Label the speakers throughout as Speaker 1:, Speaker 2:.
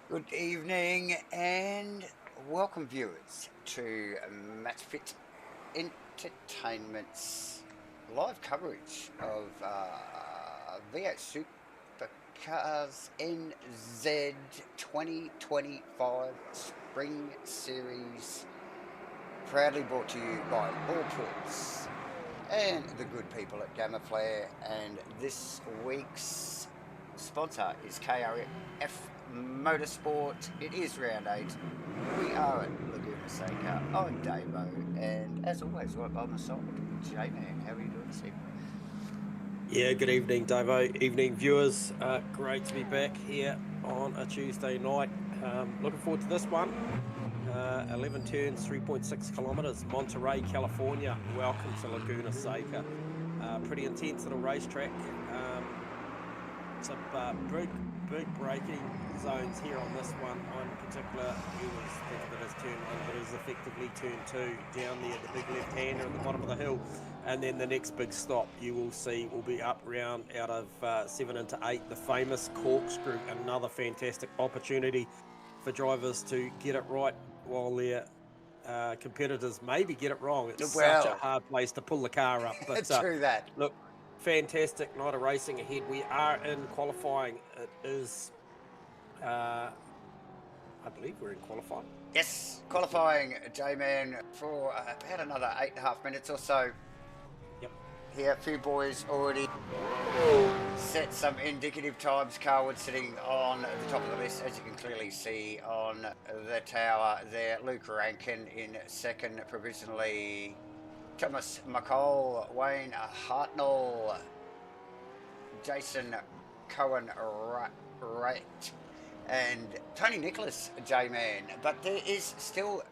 Speaker 1: Good evening and welcome viewers to MATCHFIT Entertainment's live coverage of V8 Supercars NZ 2025 Spring Series, proudly brought to you by Allports and the good people at GAMAFLARE, and this week's sponsor is KRF Motorsport. It is round 8. We are at Laguna Seca. I'm Davo, and as always, right by my side, J-Man. How are you doing this evening?
Speaker 2: Yeah, good evening, Davo. Evening, viewers. Great to be back here on a Tuesday night. Looking forward to this one. 11 turns, 3.6 kilometers, Monterey, California. Welcome to Laguna Seca. Pretty intense little racetrack. Some big braking zones here on this one. On particular, you will think of it as turn 1, but it is effectively turn 2 down there, the big left-hander at the bottom of the hill. And then the next big stop you will see will be up round out of 7 into 8, the famous corkscrew. Another fantastic opportunity for drivers to get it right while their competitors maybe get it wrong. It's such a hard place to pull the car up. But
Speaker 1: true that.
Speaker 2: Look, fantastic night of racing ahead. We are in qualifying. It is, I believe we're in qualifying.
Speaker 1: Yes, qualifying, J-Man, for about another 8.5 minutes or so.
Speaker 2: Yep.
Speaker 1: Here, a few boys already set some indicative times. Carwood sitting on the top of the list, as you can clearly see on the tower there. Luke Rankin in second, provisionally Thomas McCall, Wayne Hartnell, Jason Cohen Wright, and Tony Nicholas, J-Man. But there is still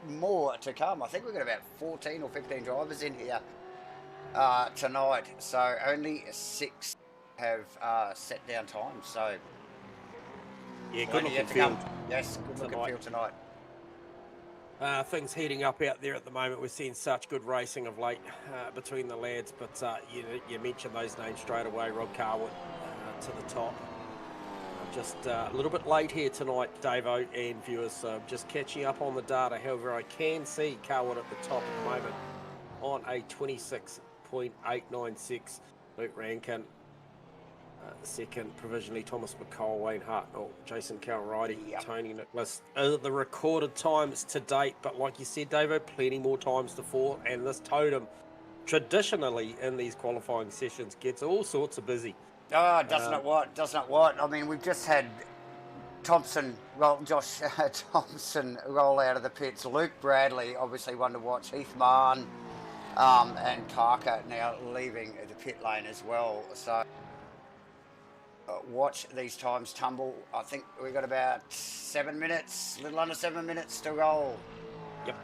Speaker 1: more to come. I think we've got about 14 or 15 drivers in here tonight, so only 6 have set down times. So
Speaker 2: yeah, good looking field.
Speaker 1: Yes, good looking field tonight.
Speaker 2: Things heating up out there at the moment. We're seeing such good racing of late between the lads, but you mentioned those names straight away. Rob Carwood to the top. Just a little bit late here tonight, Davo and viewers, so just catching up on the data. However, I can see Carwood at the top at the moment on a 26.896. Luke Rankin second, provisionally Thomas McCall, Wayne Hartnell, Jason Calrighty, Tony Nicholas. The recorded times to date, but like you said, Davo, plenty more times to fall, and this totem traditionally in these qualifying sessions gets all sorts of busy.
Speaker 1: Oh, doesn't it what? Doesn't it what? I mean, we've just had Josh Thompson roll out of the pits. Luke Bradley, obviously one to watch. Heath Marn and Parker now leaving the pit lane as well. So watch these times tumble. I think we've got about 7 minutes, a little under 7 minutes to roll.
Speaker 2: Yep.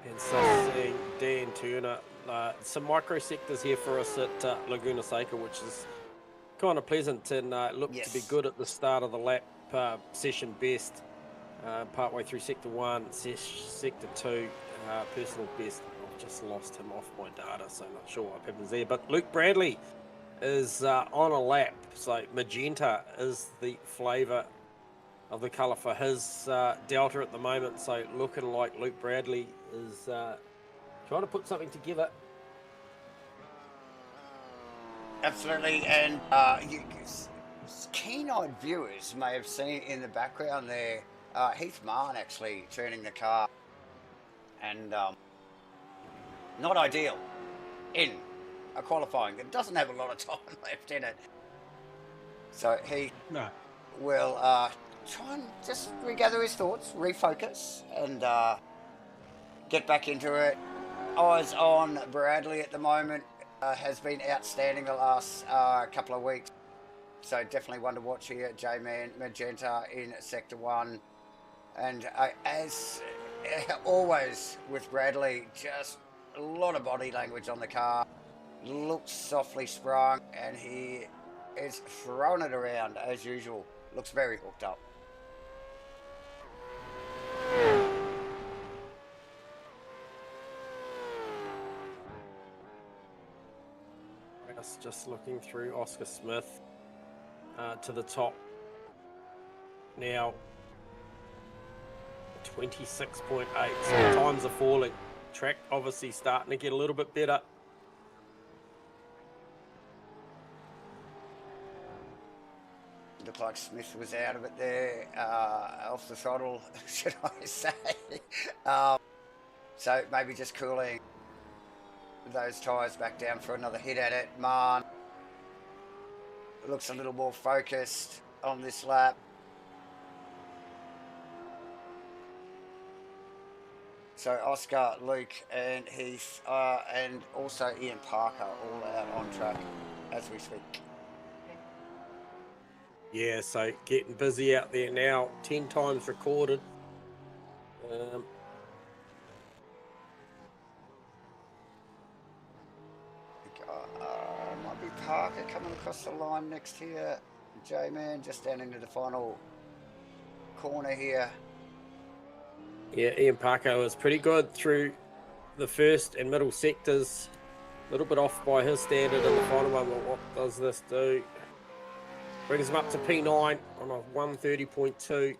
Speaker 2: And so seeing Dan Turner, some micro sectors here for us at Laguna Seca, which is kind of pleasant and looked to be good at the start of the lap. Session best, partway through sector 1, sector 2, personal best. I've just lost him off my data, so not sure what happens there. But Luke Bradley is on a lap, so magenta is the flavour of the colour for his Delta at the moment, so looking like Luke Bradley is trying to put something together.
Speaker 1: Absolutely, and keen-eyed viewers may have seen in the background there, Heath Marn actually turning the car, and not ideal in a qualifying that doesn't have a lot of time left in it. So he will try and just regather his thoughts, refocus, and get back into it. Eyes on Bradley at the moment. Has been outstanding the last couple of weeks. So definitely one to watch here. J-Man Magenta in Sector 1. And as always with Bradley, just a lot of body language on the car. Looks softly sprung, and he is throwing it around as usual. Looks very hooked up.
Speaker 2: Just looking through Oscar Smith to the top now, 26.8. So times are falling. Track obviously starting to get a little bit better.
Speaker 1: Looked like Smith was out of it there, off the throttle, should I say. So maybe just cooling those tyres back down for another hit at it. Marn looks a little more focused on this lap. So Oscar, Luke and Heath and also Ian Parker all out on track as we speak.
Speaker 2: Yeah, so getting busy out there now. 10 times recorded.
Speaker 1: Might be Parker coming across the line next here. J-Man just down into the final corner here.
Speaker 2: Yeah, Ian Parker was pretty good through the first and middle sectors. A little bit off by his standard in the final one, but what does this do? Brings him up to P9 on a 130.2,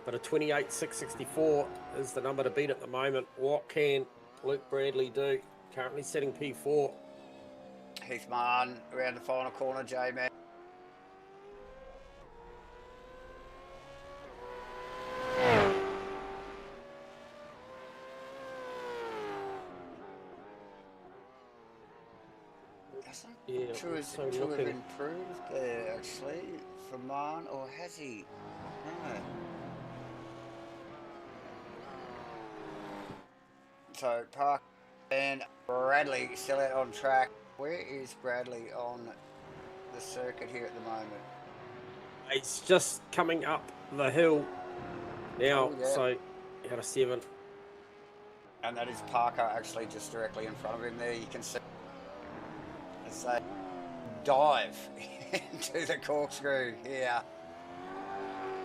Speaker 2: but a 28.664 is the number to beat at the moment. What can Luke Bradley do? Currently setting P4.
Speaker 1: Heath Marn around the final corner, J-Man.
Speaker 2: Yeah,
Speaker 1: to have improved there actually for Marn, or has he? No. So Park and Bradley still out on track. Where is Bradley on the circuit here at the moment?
Speaker 2: It's just coming up the hill now, so he had a 7.
Speaker 1: And that is Parker actually just directly in front of him there. You can see as they dive into the corkscrew here.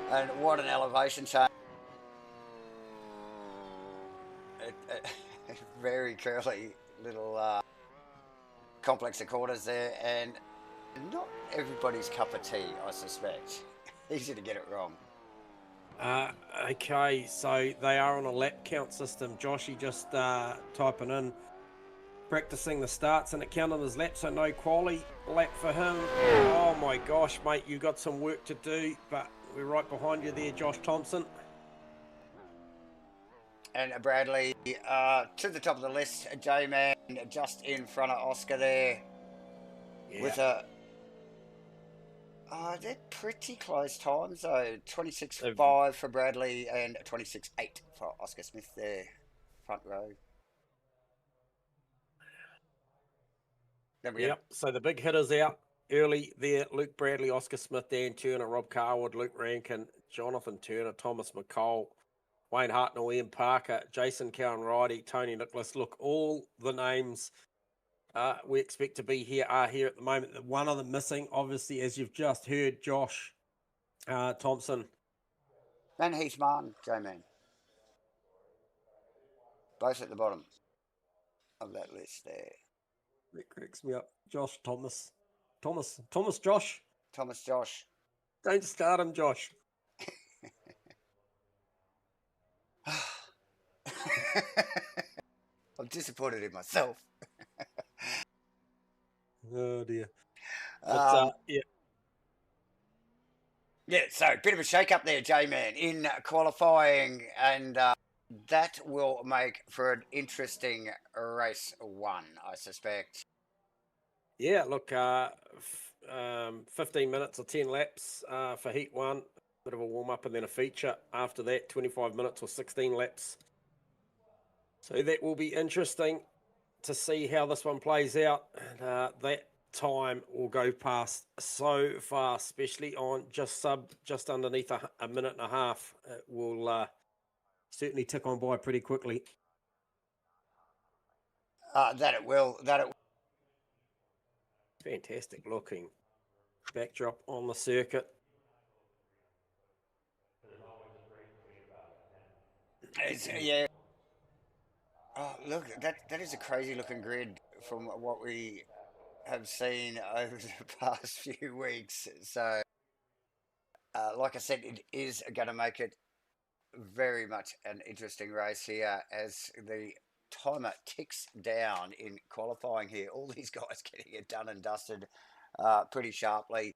Speaker 1: And what an elevation change. Very curly little complex of corners there, and not everybody's cup of tea, I suspect. Easy to get it wrong.
Speaker 2: Okay, so they are on a lap count system. Joshy just typing in, practicing the starts, and it counted as laps, so no quali lap for him. Oh my gosh, mate, you got some work to do, but we're right behind you there, Josh Thompson.
Speaker 1: And Bradley to the top of the list, J-Man just in front of Oscar there. Yeah. With a... they're pretty close times though. 26.5 for Bradley and 26.8 for Oscar Smith there, front row.
Speaker 2: Yep, so the big hitters out early there. Luke Bradley, Oscar Smith, Dan Turner, Rob Carwood, Luke Rankin, Jonathan Turner, Thomas McCall, Wayne Hartnell, Ian Parker, Jason Cowan-Ridey, Tony Nicholas. Look, all the names we expect to be here are here at the moment. One of them missing, obviously, as you've just heard, Josh Thompson.
Speaker 1: And Heath Martin, J-Man. Both at the bottom of that list there.
Speaker 2: That cracks me up. Josh Thomas. Thomas Josh.
Speaker 1: Thomas Josh.
Speaker 2: Don't start him, Josh.
Speaker 1: I'm disappointed in myself.
Speaker 2: Oh dear. But, yeah.
Speaker 1: Yeah, so bit of a shake-up there, J-Man, in qualifying, and that will make for an interesting race one, I suspect.
Speaker 2: Yeah, look, 15 minutes or 10 laps for heat one, bit of a warm-up and then a feature. After that, 25 minutes or 16 laps. So that will be interesting to see how this one plays out. That time will go past so fast, especially on just underneath a minute and a half. It will certainly tick on by pretty quickly.
Speaker 1: That it will.
Speaker 2: Fantastic looking backdrop on the circuit.
Speaker 1: Yeah. Oh, look, that is a crazy looking grid from what we have seen over the past few weeks. So, like I said, it is going to make it very much an interesting race here as the timer ticks down in qualifying here. All these guys getting it done and dusted pretty sharply.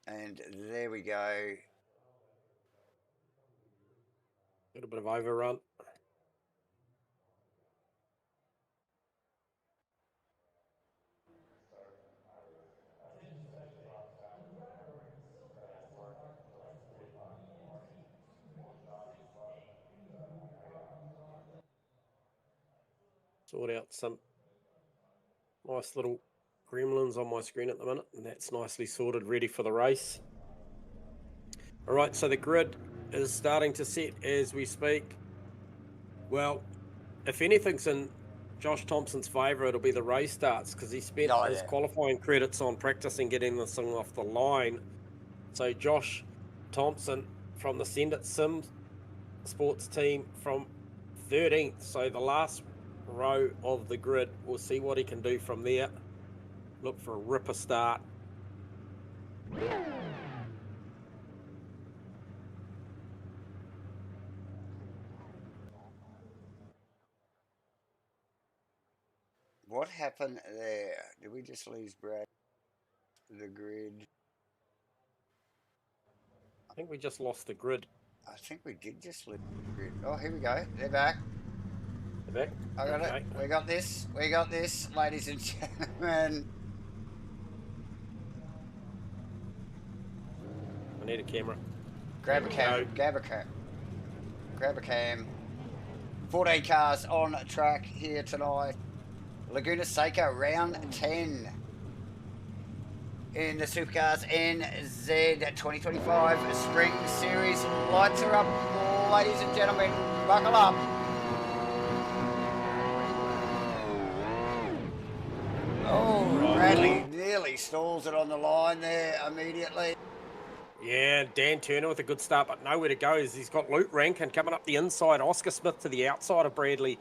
Speaker 1: And there we go.
Speaker 2: A little bit of overrun. Sort out some nice little gremlins on my screen at the minute, and that's nicely sorted, ready for the race. All right, so the grid is starting to set as we speak. Well, if anything's in Josh Thompson's favour, it'll be the race starts, because he spent his qualifying credits on practicing getting this thing off the line. So Josh Thompson from the Send It Sim Sports team from 13th, so the last row of the grid. We'll see what he can do from there. Look for a ripper start.
Speaker 1: What happened there? Did we just lose Brad? The grid?
Speaker 2: I think we just lost the grid.
Speaker 1: I think we did just lose the grid. Oh, here we go. They're back.
Speaker 2: They're back?
Speaker 1: I got it. We got this. We got this, ladies and gentlemen.
Speaker 2: I need a camera.
Speaker 1: Grab a cam. Grab a cam. 14 cars on track here tonight. Laguna Seca round 10 in the Supercars NZ 2025 Spring Series. Lights are up, ladies and gentlemen. Buckle up. Oh, Bradley nearly stalls it on the line there immediately.
Speaker 2: Yeah, Dan Turner with a good start, but nowhere to go. He's got Luke Rankin coming up the inside. Oscar Smith to the outside of Bradley.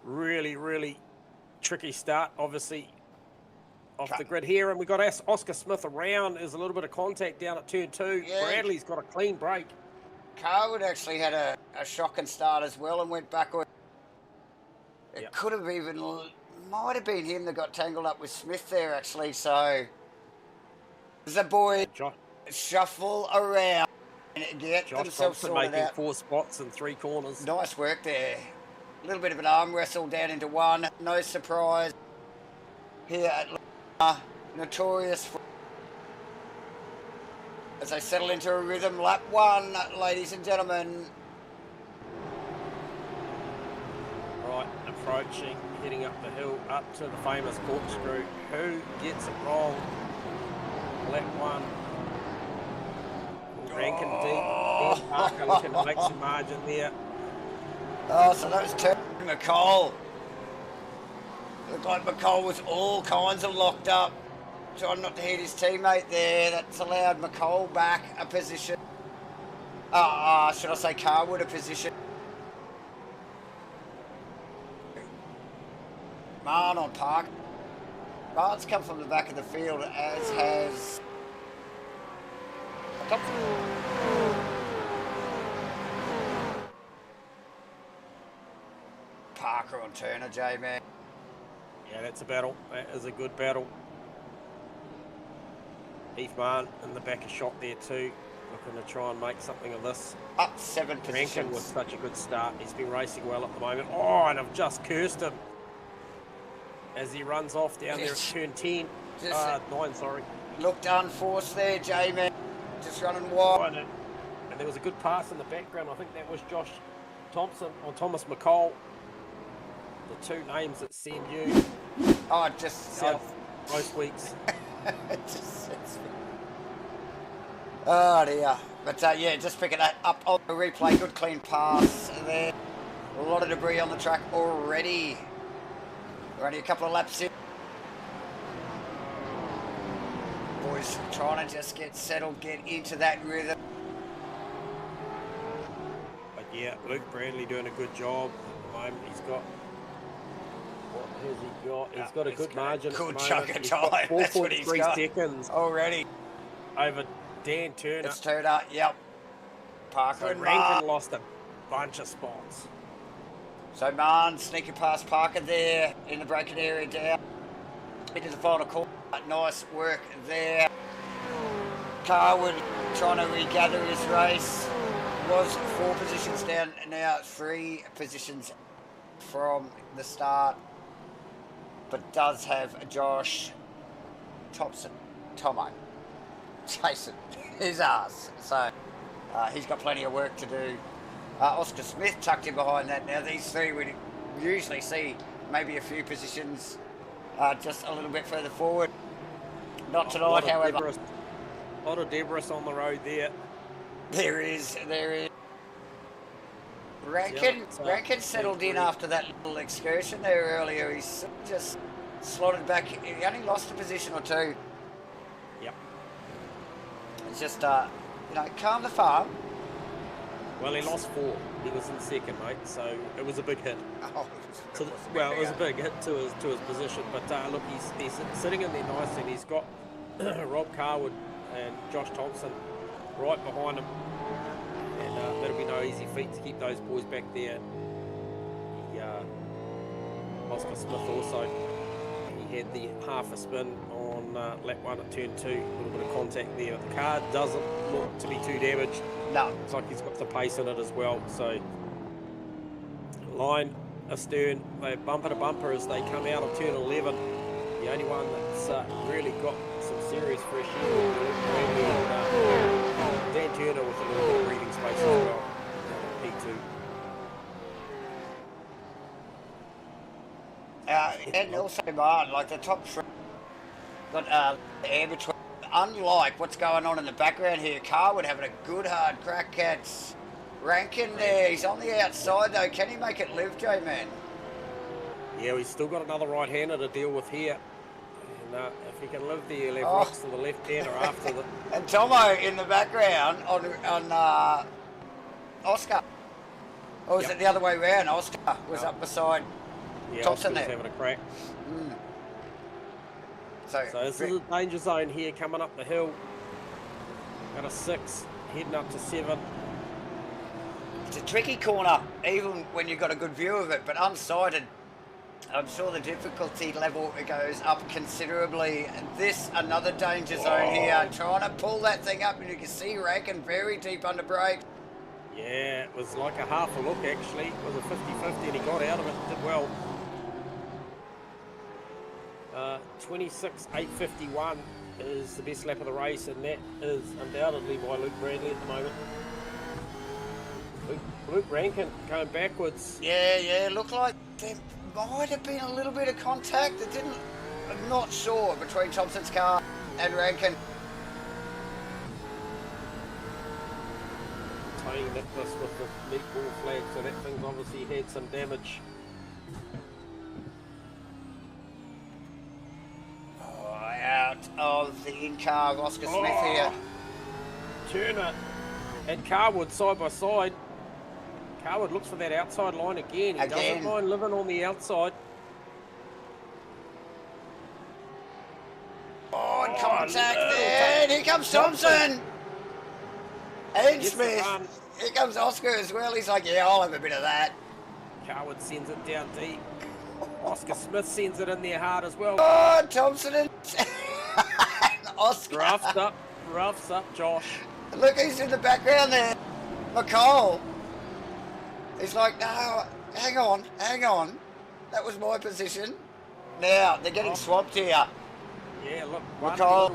Speaker 2: Really, really tricky start, obviously, off the grid here. And we got Oscar Smith around. There's a little bit of contact down at turn 2. Yeah. Bradley's got a clean break.
Speaker 1: Carwood actually had a shocking start as well and went backward. It could have even, might have been him that got tangled up with Smith there, actually. So, the boy shuffle around and get themselves sorted
Speaker 2: making out. 4 spots and 3 corners.
Speaker 1: Nice work there. A little bit of an arm wrestle down into one. No surprise here at Notorious as they settle into a rhythm. Lap 1, ladies and gentlemen.
Speaker 2: Right, approaching, heading up the hill, up to the famous corkscrew. Who gets it wrong? Lap 1. Rankin deep. Parker looking to make some margin there.
Speaker 1: Oh, so that was McCall. Looked like McCall was all kinds of locked up, trying not to hit his teammate there. That's allowed McCall back a position. Should I say Carwood a position? Marn on Park. Marn's come from the back of the field, as has Parker on Turner, J-Man.
Speaker 2: Yeah, that's a battle. That is a good battle. Heath Martin in the back of shot there too, looking to try and make something of this.
Speaker 1: Up 7 positions.
Speaker 2: Rankin with such a good start. He's been racing well at the moment. Oh, and I've just cursed him as he runs off down there at turn 10. 9, sorry.
Speaker 1: Looked unforced there, J-Man. Just running wide.
Speaker 2: And there was a good pass in the background. I think that was Josh Thompson or Thomas McCall. The two names that send you south most weeks.
Speaker 1: Oh dear. But yeah, just picking that up on the replay. Good clean pass there. A lot of debris on the track already. We're only a couple of laps in. Boys trying to just get settled, get into that rhythm.
Speaker 2: But yeah, Luke Bradley doing a good job at the moment. He's got, what has he got? He's got a good margin.
Speaker 1: Good chunk of time. That's what he's got.
Speaker 2: 4.3 seconds
Speaker 1: already.
Speaker 2: Over Dan Turner.
Speaker 1: It's Turner, yep. Parker
Speaker 2: and Rankin lost a bunch of spots.
Speaker 1: So Marn sneaking past Parker there in the braking area down into the final corner. Nice work there. Carwood trying to regather his race. Was 4 positions down, now 3 positions from the start. But does have Josh Thompson, Tomo, chasing his ass. So he's got plenty of work to do. Oscar Smith tucked in behind that. Now these 3 would usually see maybe a few positions just a little bit further forward. Not tonight, however.
Speaker 2: A lot of debris on the road there.
Speaker 1: There is. Rankin settled in after that little excursion there earlier. He's just slotted back. He only lost a position or 2.
Speaker 2: Yep.
Speaker 1: It's just, calm the farm.
Speaker 2: Well, he lost 4. He was in second, mate, so it was a big hit. It was a big hit to his position. But look, he's sitting in there nicely. And he's got Rob Carwood and Josh Thompson right behind him. And that'll be no easy feat to keep those boys back there. Oscar Smith also, he had the half a spin on lap 1 at turn 2. A little bit of contact there. The car doesn't look to be too damaged.
Speaker 1: No.
Speaker 2: Looks like he's got the pace in it as well. So line astern, they bumper to bumper as they come out of turn 11. The only one that's really got some serious fresh air. Dan Turner with a little bit of breathing space as well. P2.
Speaker 1: And also, Martin, like the top 3 got air between. Unlike what's going on in the background here, Carwood having a good hard crack at Rankin there. He's on the outside though. Can he make it live, J-Man?
Speaker 2: Yeah, we've still got another right-hander to deal with here. And if he can live there, he'll have rocks to the left-hander after the...
Speaker 1: And Tomo in the background on Oscar. Or was it the other way around? Oscar was up beside Thompson there.
Speaker 2: Having a crack.
Speaker 1: Mm.
Speaker 2: So this is a danger zone here coming up the hill. Got a 6, heading up to 7.
Speaker 1: It's a tricky corner, even when you've got a good view of it, but unsighted, I'm sure the difficulty level goes up considerably. And this, another danger zone here, trying to pull that thing up, and you can see Rankin very deep under brake.
Speaker 2: Yeah, it was like a half a look actually. It was a 50-50 and he got out of it, did well. 26.851 is the best lap of the race, and that is undoubtedly by Luke Bradley at the moment. Luke Rankin going backwards.
Speaker 1: Yeah, looked like there might have been a little bit of contact. I'm not sure, between Thompson's car and Rankin.
Speaker 2: Tony Nicholas with the meatball flag, so that thing's obviously had some damage.
Speaker 1: Out of the in-car of Oscar Smith here.
Speaker 2: Turner and Carwood side by side. Carwood looks for that outside line again. He doesn't mind living on the outside.
Speaker 1: And contact there. And here comes Thompson. And Smith. Here comes Oscar as well. He's like, yeah, I'll have a bit of that.
Speaker 2: Carwood sends it down deep. Oscar Smith sends it in there hard as well.
Speaker 1: Oh, Thompson and Oscar.
Speaker 2: Roughs up, Josh.
Speaker 1: Look who's in the background there. McCall. He's like, no, hang on. That was my position. Now, they're getting swamped here.
Speaker 2: Yeah, look.
Speaker 1: McCall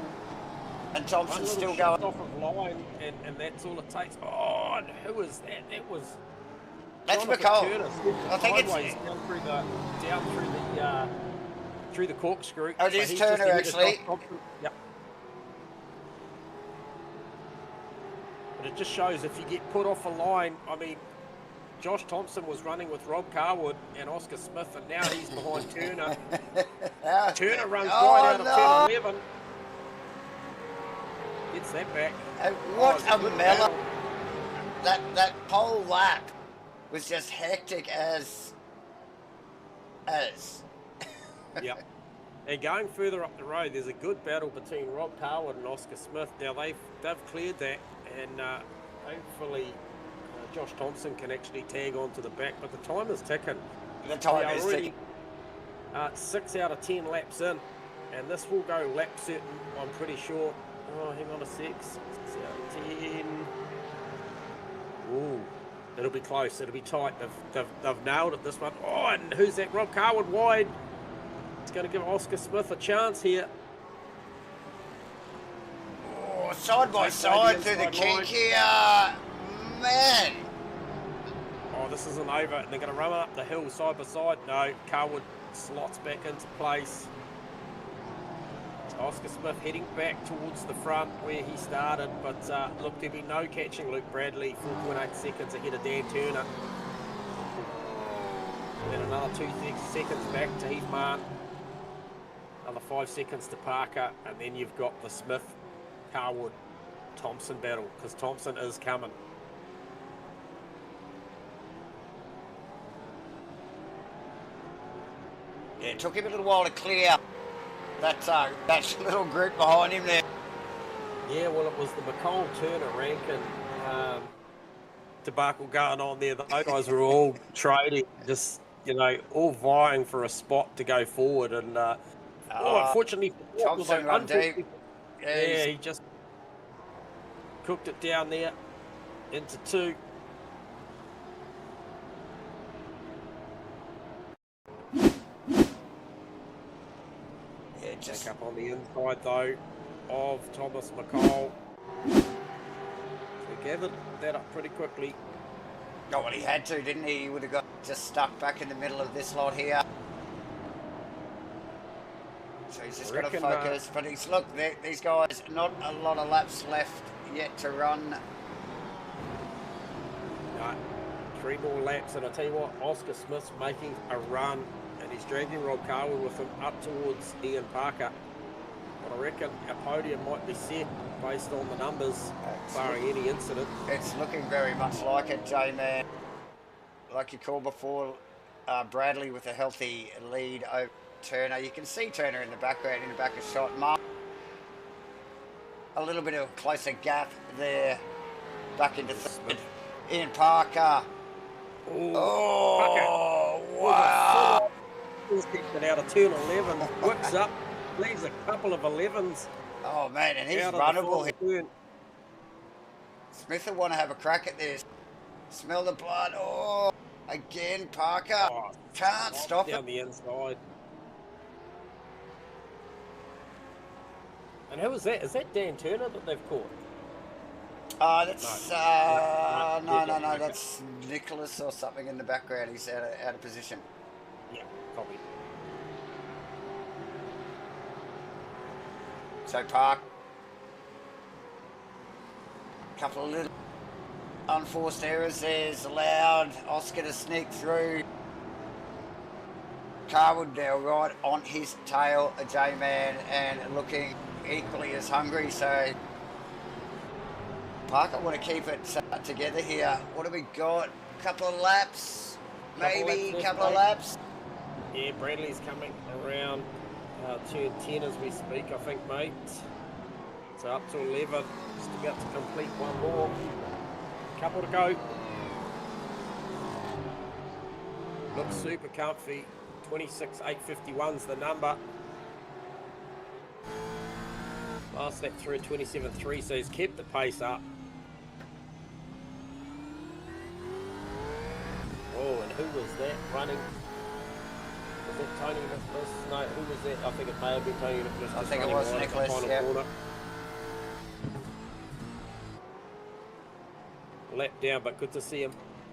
Speaker 1: and Thompson still going.
Speaker 2: Off of line, and that's all it takes. Oh, and who was that? That was...
Speaker 1: That's McCall. I think it's...
Speaker 2: Down through the corkscrew.
Speaker 1: Oh, it is Turner, actually.
Speaker 2: Yep. But it just shows if you get put off a line, I mean, Josh Thompson was running with Rob Carwood and Oscar Smith, and now he's behind Turner. Turner runs wide out of turn 11. Gets that back.
Speaker 1: What a mellow. That whole lap was just hectic as.
Speaker 2: Yeah. And going further up the road, there's a good battle between Rob Carwood and Oscar Smith. Now they've cleared that, and hopefully Josh Thompson can actually tag on to the back. But the time is ticking.
Speaker 1: The time is ticking.
Speaker 2: 6 out of 10 laps in, and this will go lap certain, I'm pretty sure. Oh, hang on a sec. 6 out of 10. Ooh, it'll be close. It'll be tight. They've nailed it this one. Oh, and who's that? Rob Carwood wide. It's going to give Oscar Smith a chance here.
Speaker 1: Oh, side by side through the kink here. Man.
Speaker 2: Oh, this isn't over. And they're going to run up the hill side by side. No, Carwood slots back into place. Oscar Smith heading back towards the front where he started, but look, there'll be no catching Luke Bradley. 4.8 seconds ahead of Dan Turner. And then another 2 seconds back to Heath Martin. Another 5 seconds to Parker, and then you've got the Smith, Carwood, Thompson battle, because Thompson is coming.
Speaker 1: Yeah, it took him a little while to clear that little group behind him there.
Speaker 2: Yeah, well, it was the McCall, Turner, Rankin debacle going on there. Those guys were all trading, just, you know, all vying for a spot to go forward. And unfortunately,
Speaker 1: Thompson run deep.
Speaker 2: Yeah, he just cooked it down there into 2. Back up on the inside though of Thomas McCall. So gathered that up pretty quickly.
Speaker 1: Oh, well, he had to, didn't he? He would have got just stuck back in the middle of this lot here. So he's just got to focus. But he's, look, these guys, not a lot of laps left yet to run.
Speaker 2: No, 3 more laps, and I tell you what, Oscar Smith's making a run. And he's dragging Rob Carwood with him up towards Ian Parker. But I reckon our podium might be set based on the numbers, barring any incident.
Speaker 1: It's looking very much like it, J-Man. Like you called before, Bradley with a healthy lead over Turner. You can see Turner in the background, in the back of shot. Mark, a little bit of a closer gap there, back into third. Ian Parker.
Speaker 2: Ooh,
Speaker 1: oh,
Speaker 2: Parker.
Speaker 1: wow.
Speaker 2: It out of turn 11, whips up, leaves a couple of 11s.
Speaker 1: Oh man, and he's runnable here. Smith will want to have a crack at this. Smell the blood. Oh, again, Parker.
Speaker 2: Oh,
Speaker 1: can't stop
Speaker 2: down
Speaker 1: it.
Speaker 2: The inside. And who was that? Is that Dan Turner that they've caught?
Speaker 1: That's no. That's Nicholas or something in the background. He's out of position.
Speaker 2: Yeah, probably.
Speaker 1: So Park, a couple of little unforced errors there's allowed Oscar to sneak through. Carwood now right on his tail, a J-Man, and looking equally as hungry. So Parker want to keep it together here. What have we got? A couple of laps, maybe a couple of laps.
Speaker 2: Yeah, Bradley's coming around turn 10 as we speak, I think, mate. So up to 11, just about to complete one more. Couple to go. Looks super comfy. 26,851's the number. Last lap through 27.3, so he's kept the pace up. Oh, and who was that running? Was it Tony Nicholas? No, who was that? I think it may have been Tony Nicholas.
Speaker 1: I think it was Nicholas, yeah.
Speaker 2: Lap down, but good to see him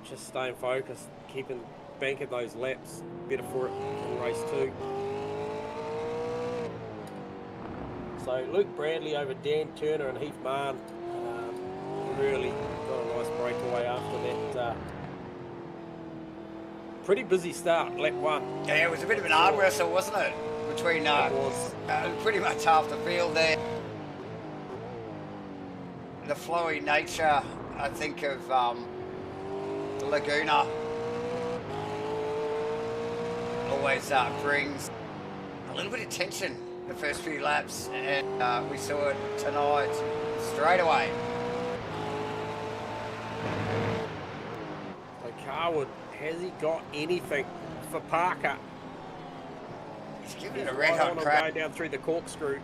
Speaker 2: just staying focused, banking those laps. Better for it in race 2. So Luke Bradley over Dan Turner and Heath Marn really got a nice breakaway after that. Pretty busy start, lap 1.
Speaker 1: Yeah, it was a bit of an arm wrestle, wasn't it? Between pretty much half the field there. The flowy nature, I think, of Laguna always brings a little bit of tension the first few laps, and we saw it tonight straight away.
Speaker 2: So Carwood, has he got anything for Parker?
Speaker 1: He's giving it a red hot crack.
Speaker 2: Going down through the corkscrew.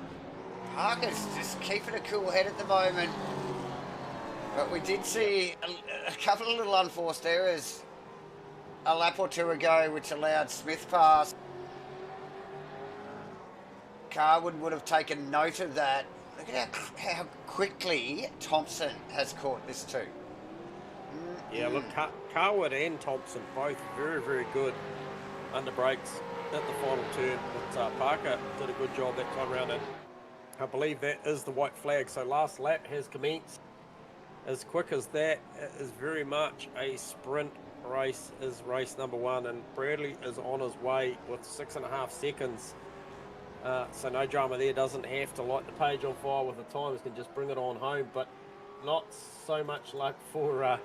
Speaker 1: Parker's just keeping a cool head at the moment. But we did see a couple of little unforced errors a lap or 2 ago, which allowed Smith past. Carwood would have taken note of that. Look at how quickly Thompson has caught this too.
Speaker 2: Yeah, look, Carwood and Thompson both very, very good under brakes at the final turn. But Parker did a good job that time around, and I believe that is the white flag. So last lap has commenced. As quick as that is very much a sprint race, is race number 1, and Bradley is on his way with 6.5 seconds. So no drama there. Doesn't have to light the page on fire with the times, can just bring it on home. But not so much luck for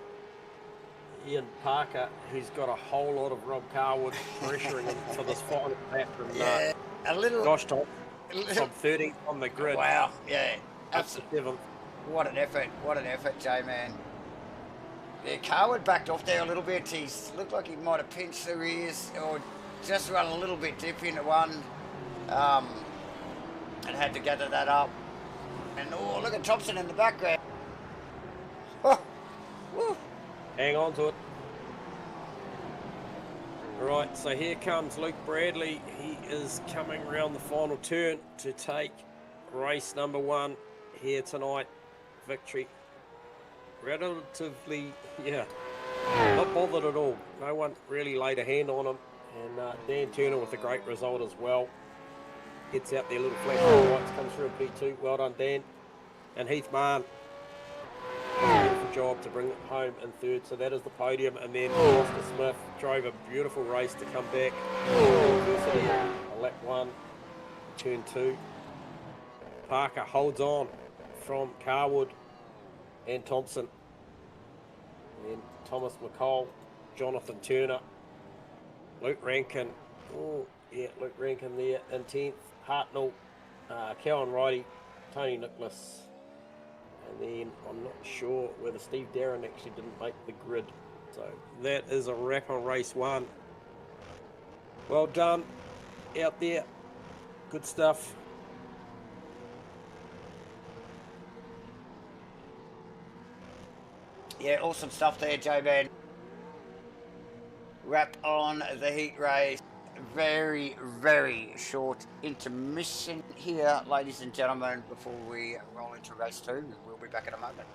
Speaker 2: Ian Parker, who's got a whole lot of Rob Carwood pressuring him for this final lap.
Speaker 1: Yeah, a little.
Speaker 2: Gosh, Tom, from 13th on the grid.
Speaker 1: Wow, yeah, absolutely.
Speaker 2: 7th.
Speaker 1: What an effort, J-Man. Yeah, Carwood backed off there a little bit. He looked like he might have pinched the rears or just run a little bit deep into one, and had to gather that up. And oh, look at Thompson in the background. Oh, woo.
Speaker 2: Hang on to it. Right, so here comes Luke Bradley. He is coming around the final turn to take race number 1 here tonight. Victory. Relatively, yeah, not bothered at all. No one really laid a hand on him. And Dan Turner with a great result as well. Gets out there, little flash of lights, comes through in P2. Well done, Dan. And Heath Marn, beautiful job to bring it home in 3rd. So that is the podium. And then Oscar Smith drove a beautiful race to come back. Lap 1, turn 2. Parker holds on from Carwood and Thompson. And then Thomas McCall, Jonathan Turner, Luke Rankin. Oh, yeah, Luke Rankin there in 10th. Hartnell, Callan Ridey, Tony Nicholas. And then I'm not sure whether Steve Darren actually didn't make the grid. So that is a wrap on race 1. Well done out there. Good stuff.
Speaker 1: Yeah, awesome stuff there, J-Man. Wrap on the heat race. Very, very short intermission here, ladies and gentlemen, before we roll into race 2. We'll be back in a moment.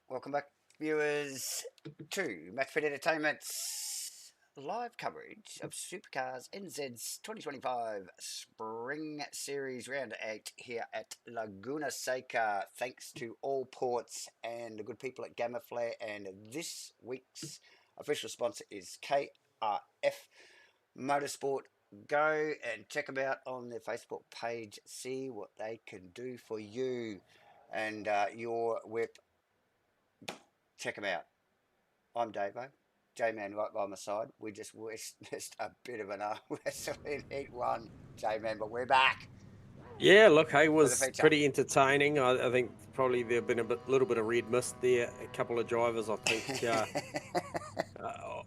Speaker 1: Welcome back, viewers, to MATCHFIT Entertainment's live coverage of Supercars NZ's 2025 Spring Series Round 8 here at Laguna Seca. Thanks to Allports and the good people at GAMAFLARE, and this week's official sponsor is KRF Motorsport. Go and check them out on their Facebook page, see what they can do for you and your whip. Check them out. I'm Davo, J-Man right by my side. We just witnessed a bit of an arm wrestle in Heat 1, J-Man, but we're back.
Speaker 2: Yeah, look, it was pretty entertaining. I think probably there have been a little bit of red mist there. A couple of drivers, I think.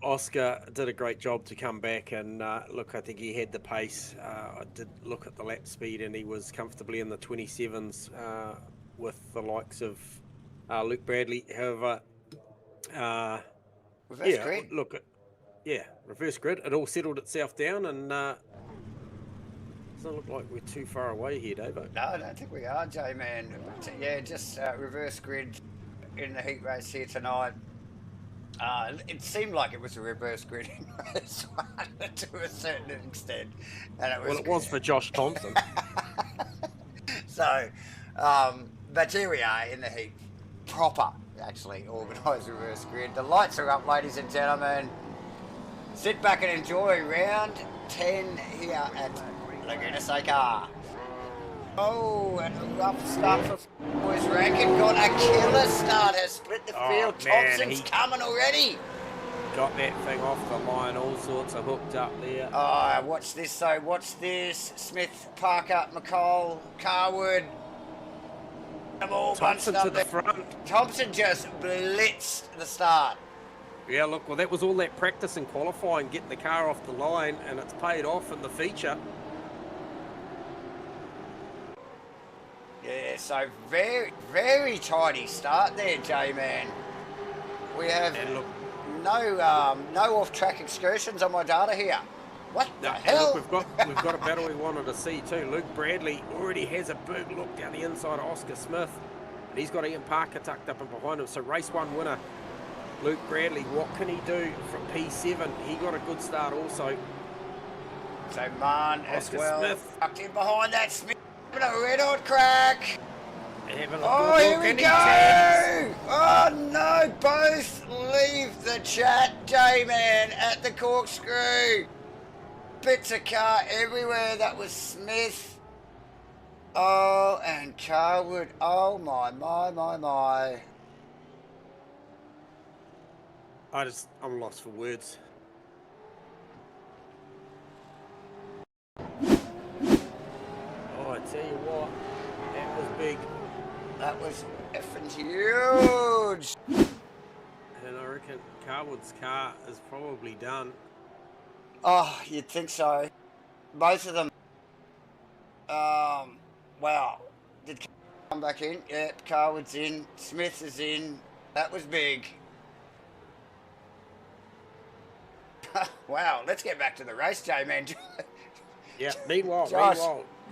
Speaker 2: Oscar did a great job to come back, and look, I think he had the pace. I did look at the lap speed, and he was comfortably in the 27s with the likes of Luke Bradley. However,
Speaker 1: reverse grid.
Speaker 2: Reverse grid. It all settled itself down, and doesn't look like we're too far away here, Davo.
Speaker 1: No, I don't think we are, J-Man. Yeah, just reverse grid in the heat race here tonight. It seemed like it was a reverse grid in race 1 to a certain extent. And it was
Speaker 2: for Josh Thompson.
Speaker 1: So, but here we are in the heat. Proper, actually, organised reverse grid. The lights are up, ladies and gentlemen. Sit back and enjoy round 10 here at Laguna Seca. Oh, and a rough start for boys. Rankin got a killer start, has split the field. Thompson's coming already.
Speaker 2: Got that thing off the line, all sorts of hooked up there.
Speaker 1: Oh, watch this though, watch this. Smith, Parker, McCall, Carwood. Them all
Speaker 2: Thompson
Speaker 1: bunched up
Speaker 2: to the front.
Speaker 1: Thompson just blitzed the start.
Speaker 2: Yeah, look, well, that was all that practice and qualifying, getting the car off the line, and it's paid off in the feature.
Speaker 1: Yeah, so very, very tidy start there, J-Man. We have no off-track excursions on my data here. What the hell?
Speaker 2: Look, we've got a battle we wanted to see too. Luke Bradley already has a big look down the inside of Oscar Smith. And he's got Ian Parker tucked up and behind him. So race 1 winner, Luke Bradley. What can he do from P7? He got a good start also.
Speaker 1: So Man as well.
Speaker 2: Smith
Speaker 1: tucked in behind that. Smith having a red hot crack.
Speaker 2: Oh,
Speaker 1: here we go! Oh no, both leave the chat, J-Man, at the corkscrew. Bits of car everywhere. That was Smith. Oh, and Carwood. Oh my.
Speaker 2: I'm lost for words. Oh, I tell you what, that was big.
Speaker 1: That was effing huge.
Speaker 2: And I reckon Carwood's car is probably done.
Speaker 1: Oh, you'd think so. Both of them. Wow. Did come back in? Yep, Carwood's in. Smith is in. That was big. Wow, let's get back to the race, J-Man.
Speaker 2: Yeah, meanwhile,
Speaker 1: Josh,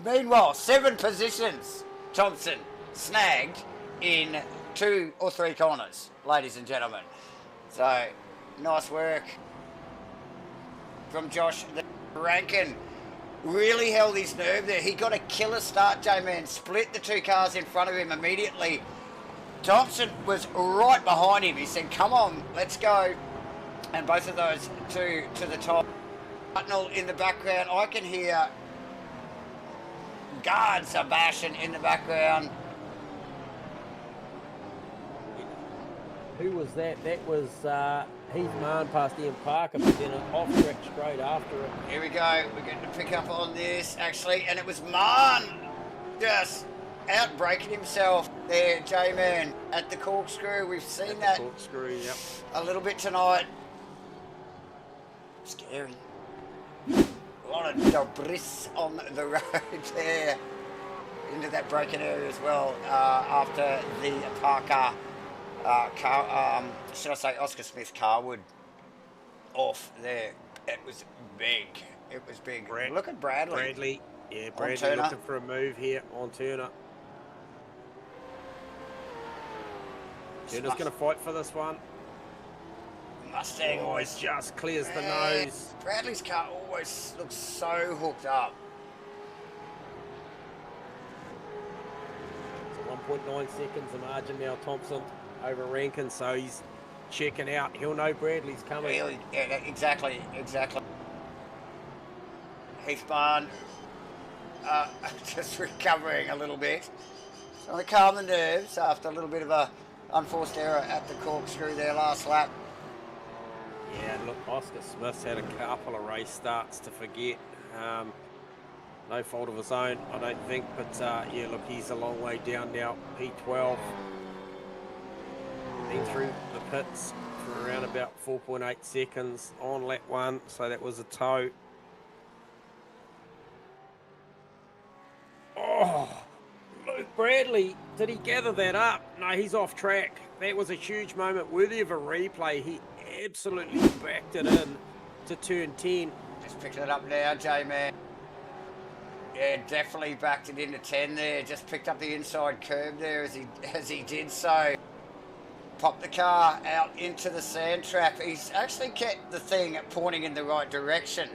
Speaker 1: meanwhile, 7 positions Thompson snagged in 2 or 3 corners, ladies and gentlemen. So, nice work from Josh. Rankin really held his nerve there. He got a killer start, J-Man. Split the 2 cars in front of him immediately. Thompson was right behind him. He said, come on, let's go. And both of those 2 to the top. Butnell in the background. I can hear guards are bashing in the background.
Speaker 2: Who was that? That was Heath Mann past Ian Parker, but then an off-track straight after it.
Speaker 1: Here we go. We're going to pick up on this, actually. And it was Mann just out-braking himself there, J-Man, at the corkscrew. We've seen that
Speaker 2: corkscrew, yep,
Speaker 1: a little bit tonight. Scary. A lot of debris on the road there. Into that braking area as well after the Parker, should I say Oscar Smith Carwood off there. It was big. It was big. Look at Bradley.
Speaker 2: Bradley looking for a move here on Turner. Turner's going to fight for this one.
Speaker 1: Mustang always
Speaker 2: just clears the nose.
Speaker 1: Bradley's car always looks so hooked up.
Speaker 2: So 1.9 seconds the margin now, Thompson over Rankin, so he's checking out. He'll know Bradley's coming.
Speaker 1: Yeah, exactly. Heath Barn just recovering a little bit. Trying to calm the nerves after a little bit of a unforced error at the corkscrew there last lap.
Speaker 2: Yeah, look, Oscar Smith's had a couple of race starts to forget. No fault of his own, I don't think, but yeah, look, he's a long way down now. P12. Been through the pits for around about 4.8 seconds on lap 1, so that was a tow. Oh, Luke Bradley, did he gather that up? No, he's off track. That was a huge moment worthy of a replay. He absolutely backed it in to turn 10.
Speaker 1: Just picking it up now, J-Man. Yeah, definitely backed it into 10 there. Just picked up the inside curb there as he did so. Popped the car out into the sand trap. He's actually kept the thing pointing in the right direction.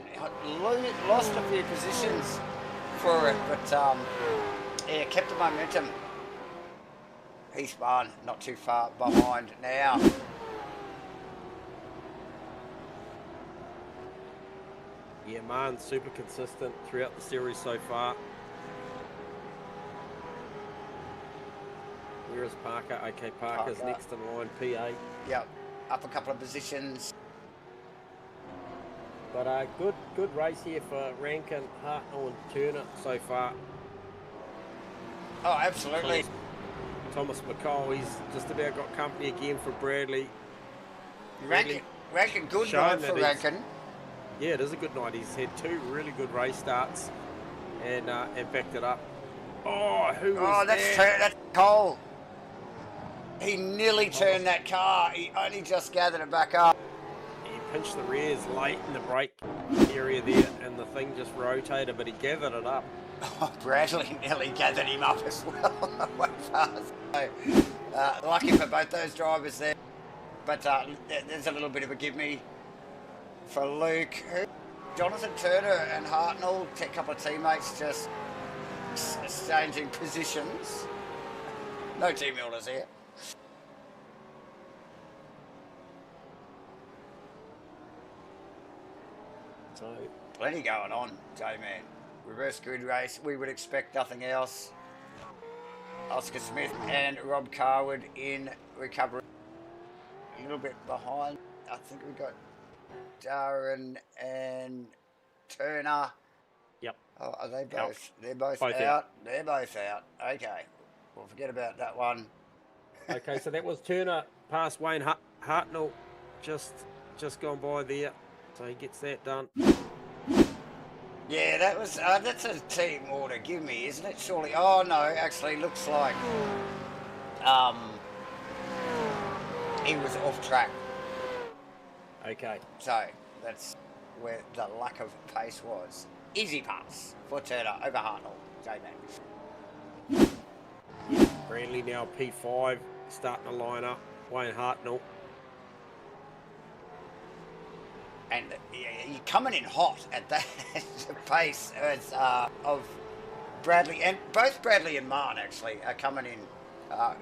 Speaker 1: Lost a few positions for it, but yeah, kept the momentum. Heath Barn not too far behind now.
Speaker 2: Yeah, man, super consistent throughout the series so far. Where is Parker? Okay, Parker's next in line, PA.
Speaker 1: Yep, up a couple of positions.
Speaker 2: But good race here for Rankin, Hartnell and Turner so far.
Speaker 1: Oh, absolutely.
Speaker 2: Thomas McCall, he's just about got company again for Bradley.
Speaker 1: Rankin, good night for Rankin.
Speaker 2: Yeah, it is a good night. He's had 2 really good race starts and backed it up. Oh, who was
Speaker 1: that's Cole. He nearly turned that car. He only just gathered it back up.
Speaker 2: He pinched the rears late in the brake area there, and the thing just rotated, but he gathered it up.
Speaker 1: Oh, Bradley nearly gathered him up as well. Went fast. So, lucky for both those drivers there. But there's a little bit of a give me for Luke. Jonathan Turner and Hartnell, a couple of teammates just exchanging positions. No team builders here.
Speaker 2: So
Speaker 1: plenty going on, J-Man. Reverse grid race, we would expect nothing else. Oscar Smith and Rob Carwood in recovery. A little bit behind. I think we've got Darren and Turner.
Speaker 2: Yep.
Speaker 1: Oh, are they both? Out. They're both
Speaker 2: out.
Speaker 1: They're both out. Okay. Well, forget about that one.
Speaker 2: Okay, so that was Turner past Wayne Hartnell, just gone by there. So he gets that done.
Speaker 1: Yeah, that was that's a team order. Give me, isn't it? Surely. Oh no, actually, looks like he was off track.
Speaker 2: Okay.
Speaker 1: So that's where the lack of pace was. Easy pass for Turner over Hartnell. J-Man.
Speaker 2: Bradley now P5, starting to line up. Wayne Hartnell.
Speaker 1: And you're coming in hot at that pace of Bradley, and both Bradley and Martin actually are coming in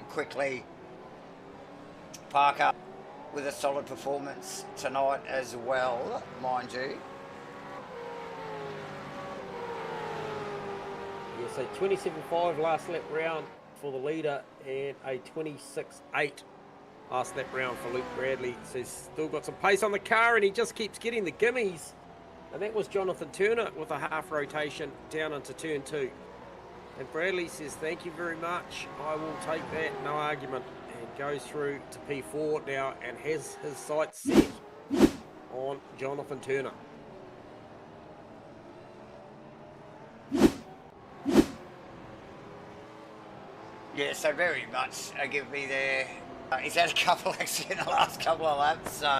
Speaker 1: quickly. Parker with a solid performance tonight as well, mind you.
Speaker 2: Yeah, so 27.5 last lap round for the leader and a 26.8 last lap round for Luke Bradley. So he's still got some pace on the car and he just keeps getting the gimmies. And that was Jonathan Turner with a half rotation down into turn 2. And Bradley says, thank you very much. I will take that, no argument. And goes through to P4 now and has his sights set on Jonathan Turner.
Speaker 1: Yeah, so very much give me there. He's had a couple actually in the last couple of laps. So.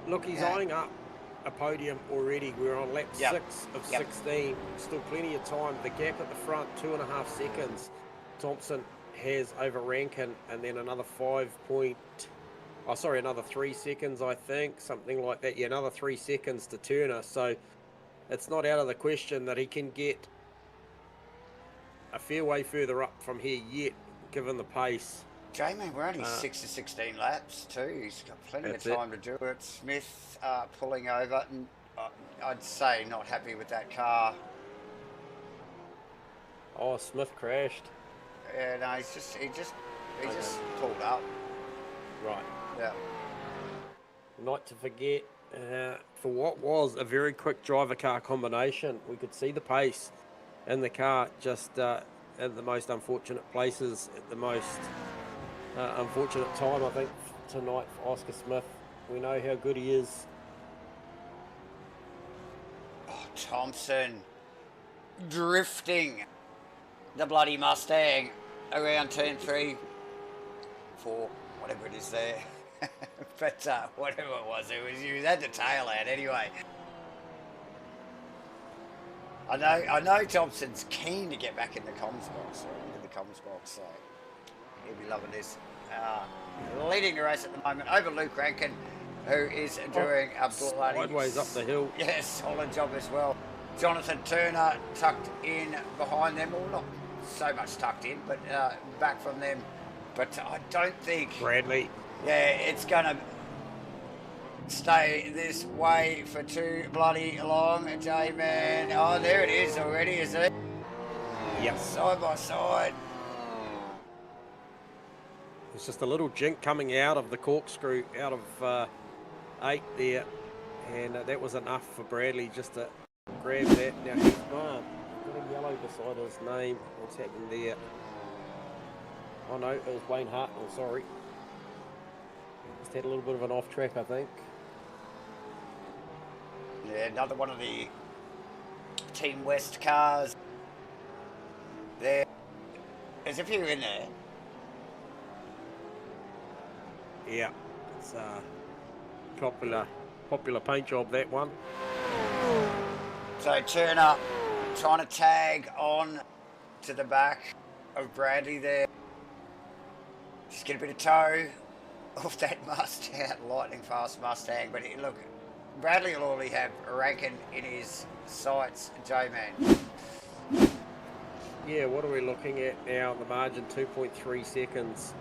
Speaker 2: Look, he's eyeing up a podium already. We're on lap 6 of 16. Still plenty of time. The gap at the front, 2.5 seconds. Thompson has over Rankin, and then another another 3 seconds, I think, something like that. Yeah, another 3 seconds to Turner. So it's not out of the question that he can get a fair way further up from here yet, given the pace.
Speaker 1: J-Man, we're only 6 to 16 laps too. He's got plenty of time to do it. Smith pulling over, and I'd say not happy with that car.
Speaker 2: Oh, Smith crashed.
Speaker 1: Yeah, no, he just pulled up.
Speaker 2: Right.
Speaker 1: Yeah.
Speaker 2: Not to forget, for what was a very quick driver car combination, we could see the pace in the car just at the most unfortunate places, at the most unfortunate time, I think, tonight for Oscar Smith. We know how good he is.
Speaker 1: Oh, Thompson drifting the bloody Mustang around turn 3, 4, whatever it is there. But whatever it was you had the tail out anyway. I know Thompson's keen to get back in the comms box, or into the comms box, so he'll be loving this. Leading the race at the moment over Luke Rankin, who is doing a bloody
Speaker 2: sideways up the hill.
Speaker 1: Yes, solid job as well. Jonathan Turner tucked in behind them, well, not so much tucked in, but back from them. But I don't think
Speaker 2: Bradley.
Speaker 1: Yeah, it's gonna stay this way for too bloody long, J-Man. Oh, there it is already, is it?
Speaker 2: Yep.
Speaker 1: Side by side.
Speaker 2: It's just a little jink coming out of the corkscrew, out of 8 there. And that was enough for Bradley just to grab that. Now, he's got a yellow beside his name. What's happened there? Oh, no, it was Wayne Hartnell, sorry. Just had a little bit of an off track, I think.
Speaker 1: Yeah, another one of the Team West cars. There's a few in there.
Speaker 2: Yeah, it's a popular paint job, that one.
Speaker 1: So Turner trying to tag on to the back of Bradley there. Just get a bit of tow off that Mustang, lightning fast Mustang. But look, Bradley will already have Rankin in his sights, J-Man.
Speaker 2: Yeah, what are we looking at now? The margin 2.3 seconds.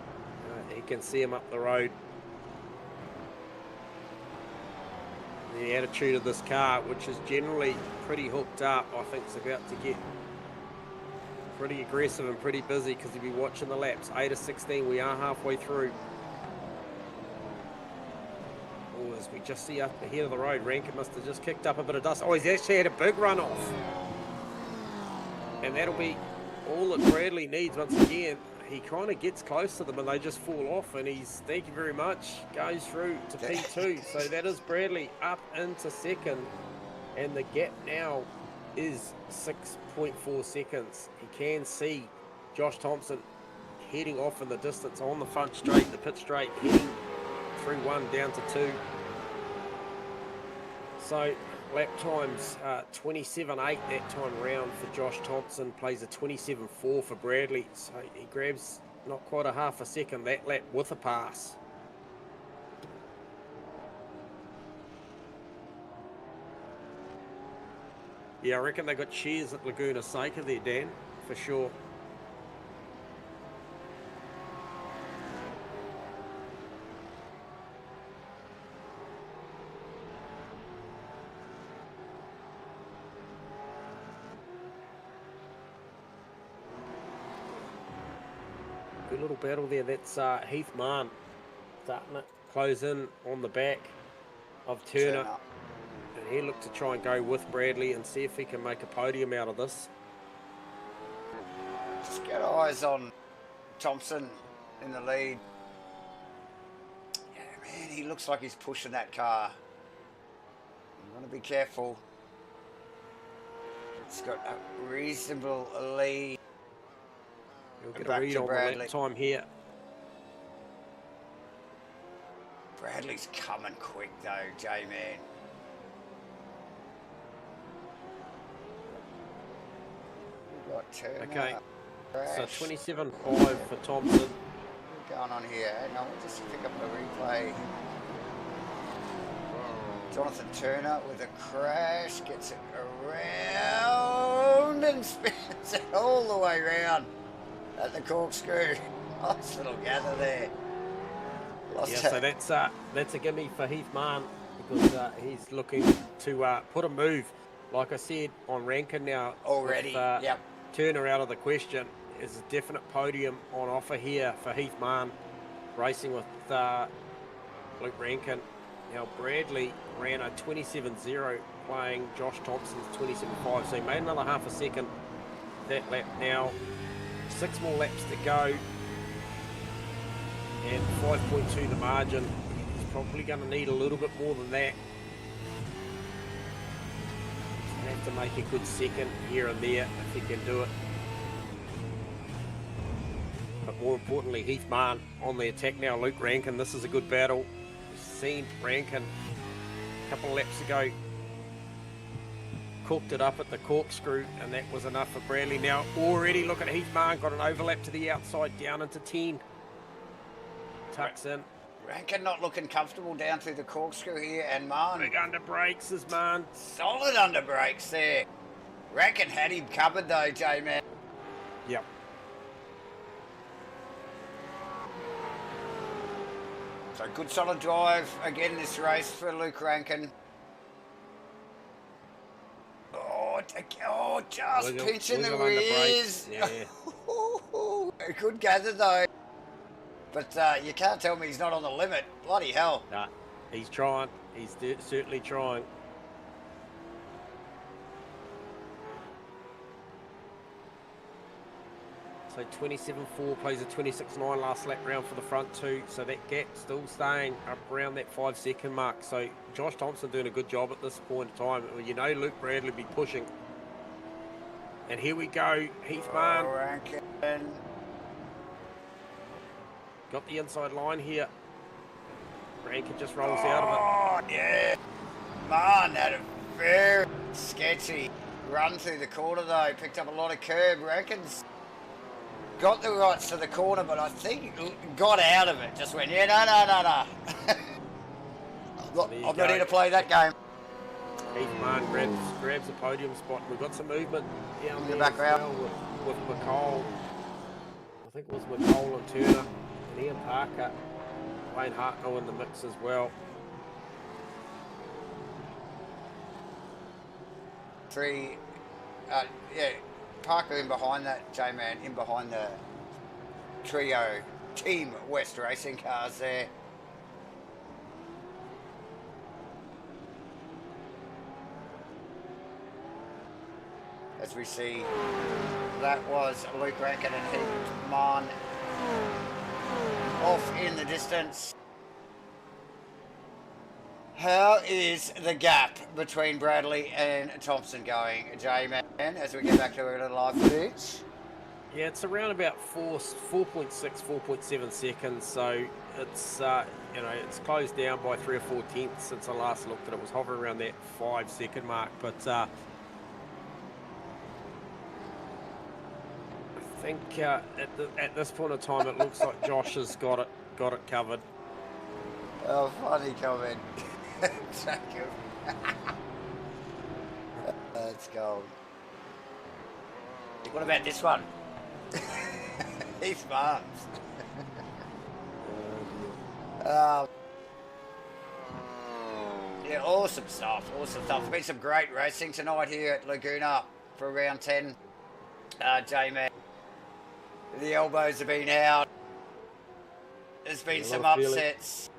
Speaker 2: You can see him up the road. The attitude of this car, which is generally pretty hooked up, I think is about to get pretty aggressive and pretty busy, because you'll be watching the laps. 8 to 16, we are halfway through. Oh, as we just see up ahead of the road, Rankin must have just kicked up a bit of dust. Oh, he's actually had a big run off. And that'll be all that Bradley needs once again. He kind of gets close to them and they just fall off, and he's, thank you very much, goes through to P2. So that is Bradley up into second, and the gap now is 6.4 seconds. He can see Josh Thompson heading off in the distance on the front straight, the pit straight, heading through 1 down to 2. So lap times 27.8 that time round for Josh Thompson, plays a 27.4 for Bradley. So he grabs not quite a half a second that lap with a pass. Yeah, I reckon they got cheers at Laguna Seca there, Dan, for sure. Good little battle there. That's Heath Mann starting to close in on the back of Turner. And he looked to try and go with Bradley and see if he can make a podium out of this.
Speaker 1: Just get eyes on Thompson in the lead. Yeah, man, he looks like he's pushing that car. You want to be careful. It's got a reasonable lead.
Speaker 2: You'll get a read on the lap time here.
Speaker 1: Bradley's coming quick though, J-Man. We've got Turner.
Speaker 2: Okay. So 27.5 for Thompson.
Speaker 1: What's going on here? Hang on, we'll just pick up the replay. Jonathan Turner with a crash, gets it around and spins it all the way around at the corkscrew. Nice little gather there.
Speaker 2: So that's a gimme for Heath Mann, because he's looking to put a move. Like I said, on Rankin now.
Speaker 1: Already,
Speaker 2: with,
Speaker 1: yep.
Speaker 2: Turner out of the question. Is a definite podium on offer here for Heath Mann, racing with Luke Rankin. Now Bradley ran a 27.0 playing Josh Thompson's 27.5, so he made another half a second that lap. Now 6 more laps to go, and 5.2 the margin. He's probably going to need a little bit more than that. He'll have to make a good second here and there if he can do it. But more importantly, Heath Mann on the attack now. Luke Rankin, this is a good battle. We've seen Rankin a couple of laps ago cooked it up at the corkscrew, and that was enough for Bradley. Now already look at Heath Mann, got an overlap to the outside, down into 10. Tucks in.
Speaker 1: Rankin not looking comfortable down through the corkscrew here, and Mann.
Speaker 2: Big under brakes is Mann.
Speaker 1: Solid under brakes there. Rankin had him covered though, J-Man.
Speaker 2: Yep.
Speaker 1: So good solid drive again this race for Luke Rankin. Just pinching the rears.
Speaker 2: Yeah.
Speaker 1: A good gather though. But you can't tell me he's not on the limit. Bloody hell.
Speaker 2: Nah, he's trying. He's certainly trying. So 27.4 plays a 26.9 last lap round for the front two. So that gap still staying up around that 5 second mark. So Josh Thompson doing a good job at this point in time. You know Luke Bradley be pushing. And here we go. Heath Mann.
Speaker 1: Rankin.
Speaker 2: Got the inside line here. Rankin just rolls out of it.
Speaker 1: Oh, yeah. Man, had a very sketchy run through the corner though. Picked up a lot of curb. Rankin's got the rights to the corner, but I think got out of it. Just went, yeah, no. I'm not here to play that game.
Speaker 2: Heath Mann grabs a podium spot. We've got some movement down there
Speaker 1: the background
Speaker 2: with McCall. I think it was McCall and Turner and Ian Parker. Wayne Hartnell in the mix as well.
Speaker 1: Yeah, Parker in behind that, J-Man, in behind the trio Team West racing cars there. As we see, that was Luke Rankin and Heath Mann off in the distance. How is the gap between Bradley and Thompson going, J-Man, as we get back to a little live footage?
Speaker 2: Yeah, it's around about 4.6, 4.7 seconds. So it's it's closed down by 3 or 4 tenths since I last looked at it. It was hovering around that 5 second mark, but I think at this point in time, it looks like Josh has got it covered.
Speaker 1: Oh, funny comment. Thank you. Let's go. What about this one? Heath Mann. Yeah, awesome stuff. Awesome stuff. There's been some great racing tonight here at Laguna for round 10. J-Man. The elbows have been out. There's been some upsets.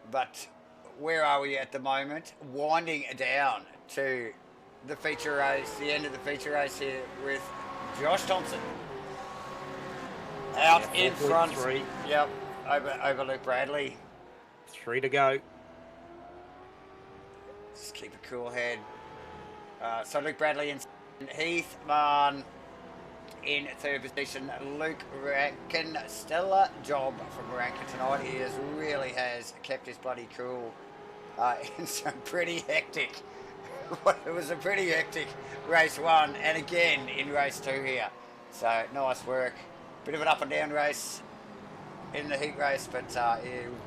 Speaker 1: But where are we at the moment? Winding down to the feature race, the end of the feature race here with Josh Thompson out in front.
Speaker 2: 3.
Speaker 1: Yep, over Luke Bradley.
Speaker 2: 3 to go.
Speaker 1: Just keep a cool head. So Luke Bradley and Heath Mann in third position. Luke Rankin, stellar job from Rankin tonight. He really has kept his bloody cool. in some pretty hectic. It was a pretty hectic race 1 and again in race 2 here. So nice work. Bit of an up and down race in the heat race, but yeah,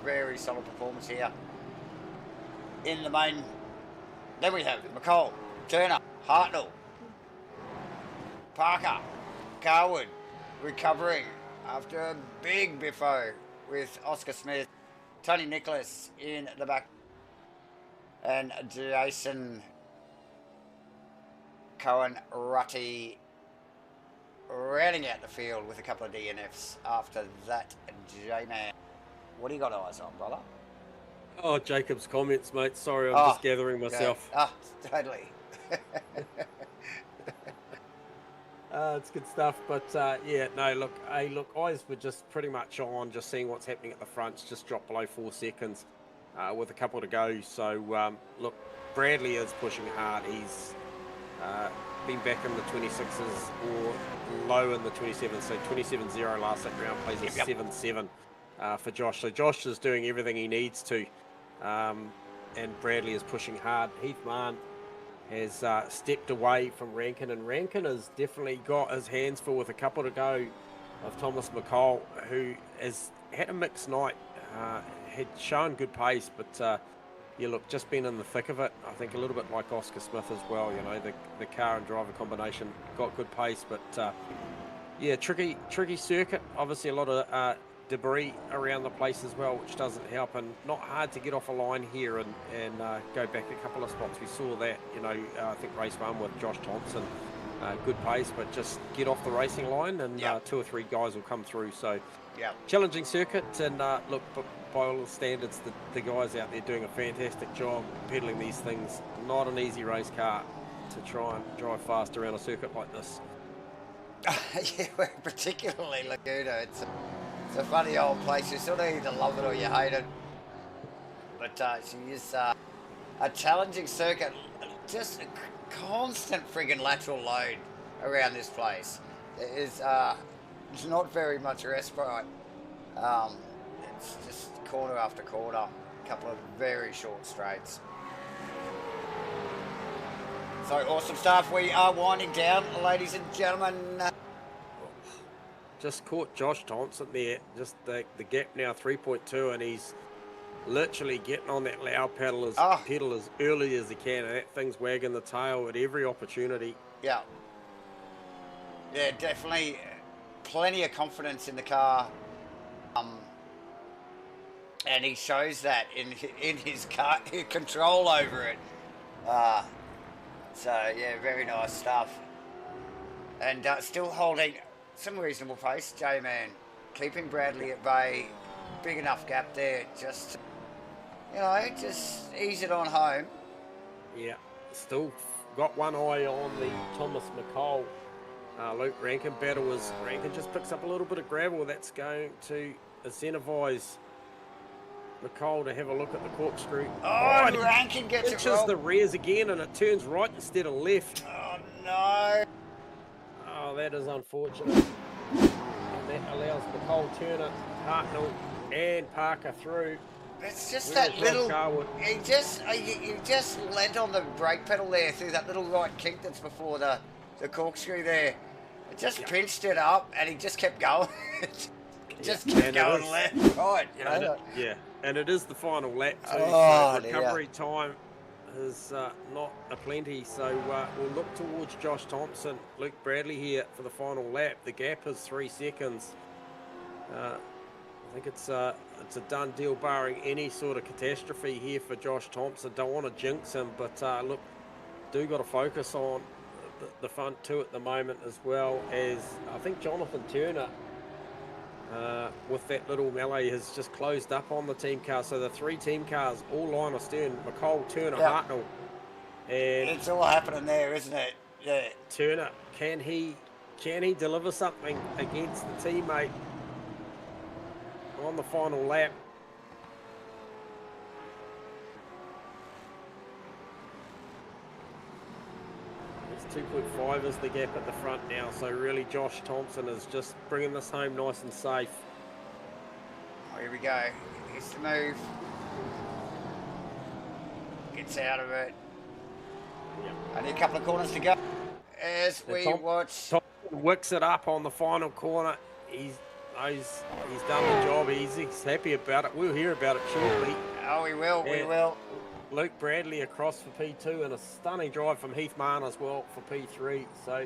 Speaker 1: very solid performance here. In the main, then we have McCall, Turner, Hartnell, Parker, Carwood recovering after a big biffo with Oscar Smith, Tony Nicholas in the back, and Jason Cohen Rutty rounding out the field with a couple of DNFs after that. J-Man, what do you got eyes on, brother?
Speaker 2: Oh, Jacob's comments, mate. Sorry, I'm just gathering myself.
Speaker 1: Yeah. Oh, totally.
Speaker 2: It's good stuff, but yeah, no, look, eyes were just pretty much on, just seeing what's happening at the fronts, just dropped below 4 seconds with a couple to go. So, look, Bradley is pushing hard. He's been back in the 26s or low in the 27s, so 27.0 last lap round, plays a 7.7 for Josh. So Josh is doing everything he needs to, and Bradley is pushing hard. Heath Mann has stepped away from Rankin, and Rankin has definitely got his hands full with a couple to go of Thomas McCall, who has had a mixed night, had shown good pace, but yeah, look, just been in the thick of it. I think a little bit like Oscar Smith as well, you know, the car and driver combination got good pace, but yeah, tricky circuit, obviously a lot of debris around the place as well, which doesn't help, and not hard to get off a line here and go back a couple of spots. We saw that, you know, I think race 1 with Josh Thompson, good pace, but just get off the racing line and 2 or 3 guys will come through. So challenging circuit, and look, by all standards, the guys out there doing a fantastic job pedaling these things. Not an easy race car to try and drive fast around a circuit like this.
Speaker 1: Yeah, particularly Laguna. It's a funny old place. You sort of either love it or you hate it. But she is a challenging circuit. Just a constant friggin' lateral load around this place. There is not very much respite. It's just corner after corner. A couple of very short straights. So awesome stuff. We are winding down, ladies and gentlemen.
Speaker 2: Just caught Josh Thompson there, just the gap now 3.2, and he's literally getting on that loud pedal as early as he can, and that thing's wagging the tail at every opportunity. Yeah,
Speaker 1: definitely plenty of confidence in the car, and he shows that in his car, his control over it. So yeah, very nice stuff, and still holding some reasonable pace. J-Man keeping Bradley at bay, big enough gap there, just, you know, just ease it on home.
Speaker 2: Yeah, still got one eye on the Thomas McCall Luke Rankin battle, as Rankin just picks up a little bit of gravel. That's going to incentivize McCall to have a look at the corkscrew.
Speaker 1: Oh, Rankin gets it wrong.
Speaker 2: The rears again, and it turns right instead of left.
Speaker 1: Oh no.
Speaker 2: Oh, that is unfortunate. And that allows McCall, Turner, Hartnell and Parker through.
Speaker 1: It's just that little, he just leant on the brake pedal there through that little right kink that's before the corkscrew there. It just pinched it up, and he just kept going. Just kept going left, right, you know.
Speaker 2: And it is the final lap too.
Speaker 1: Oh,
Speaker 2: so recovery time is not a plenty, so we'll look towards Josh Thompson, Luke Bradley here for the final lap. The gap is 3 seconds. I think it's a done deal, barring any sort of catastrophe here for Josh Thompson. Don't want to jinx him, but look, do got to focus on the front two at the moment, as well as I think Jonathan Turner with that little melee has just closed up on the team car. So the 3 team cars all line astern, McCall, Turner, Hartnell, and
Speaker 1: it's all happening there, isn't it? Yeah.
Speaker 2: Turner, can he deliver something against the teammate on the final lap? It's 2.5 is the gap at the front now, so really Josh Thompson is just bringing this home nice and safe.
Speaker 1: Oh, here we go. Here's the move. gets out of it.
Speaker 2: Yep.
Speaker 1: Only a couple of corners to go as we watch.
Speaker 2: Tom wicks it up on the final corner. He's done the job. He's happy about it. We'll hear about it shortly.
Speaker 1: Oh, we will. We will.
Speaker 2: Luke Bradley across for P2 and a stunning drive from Heath Marn as well for P3. So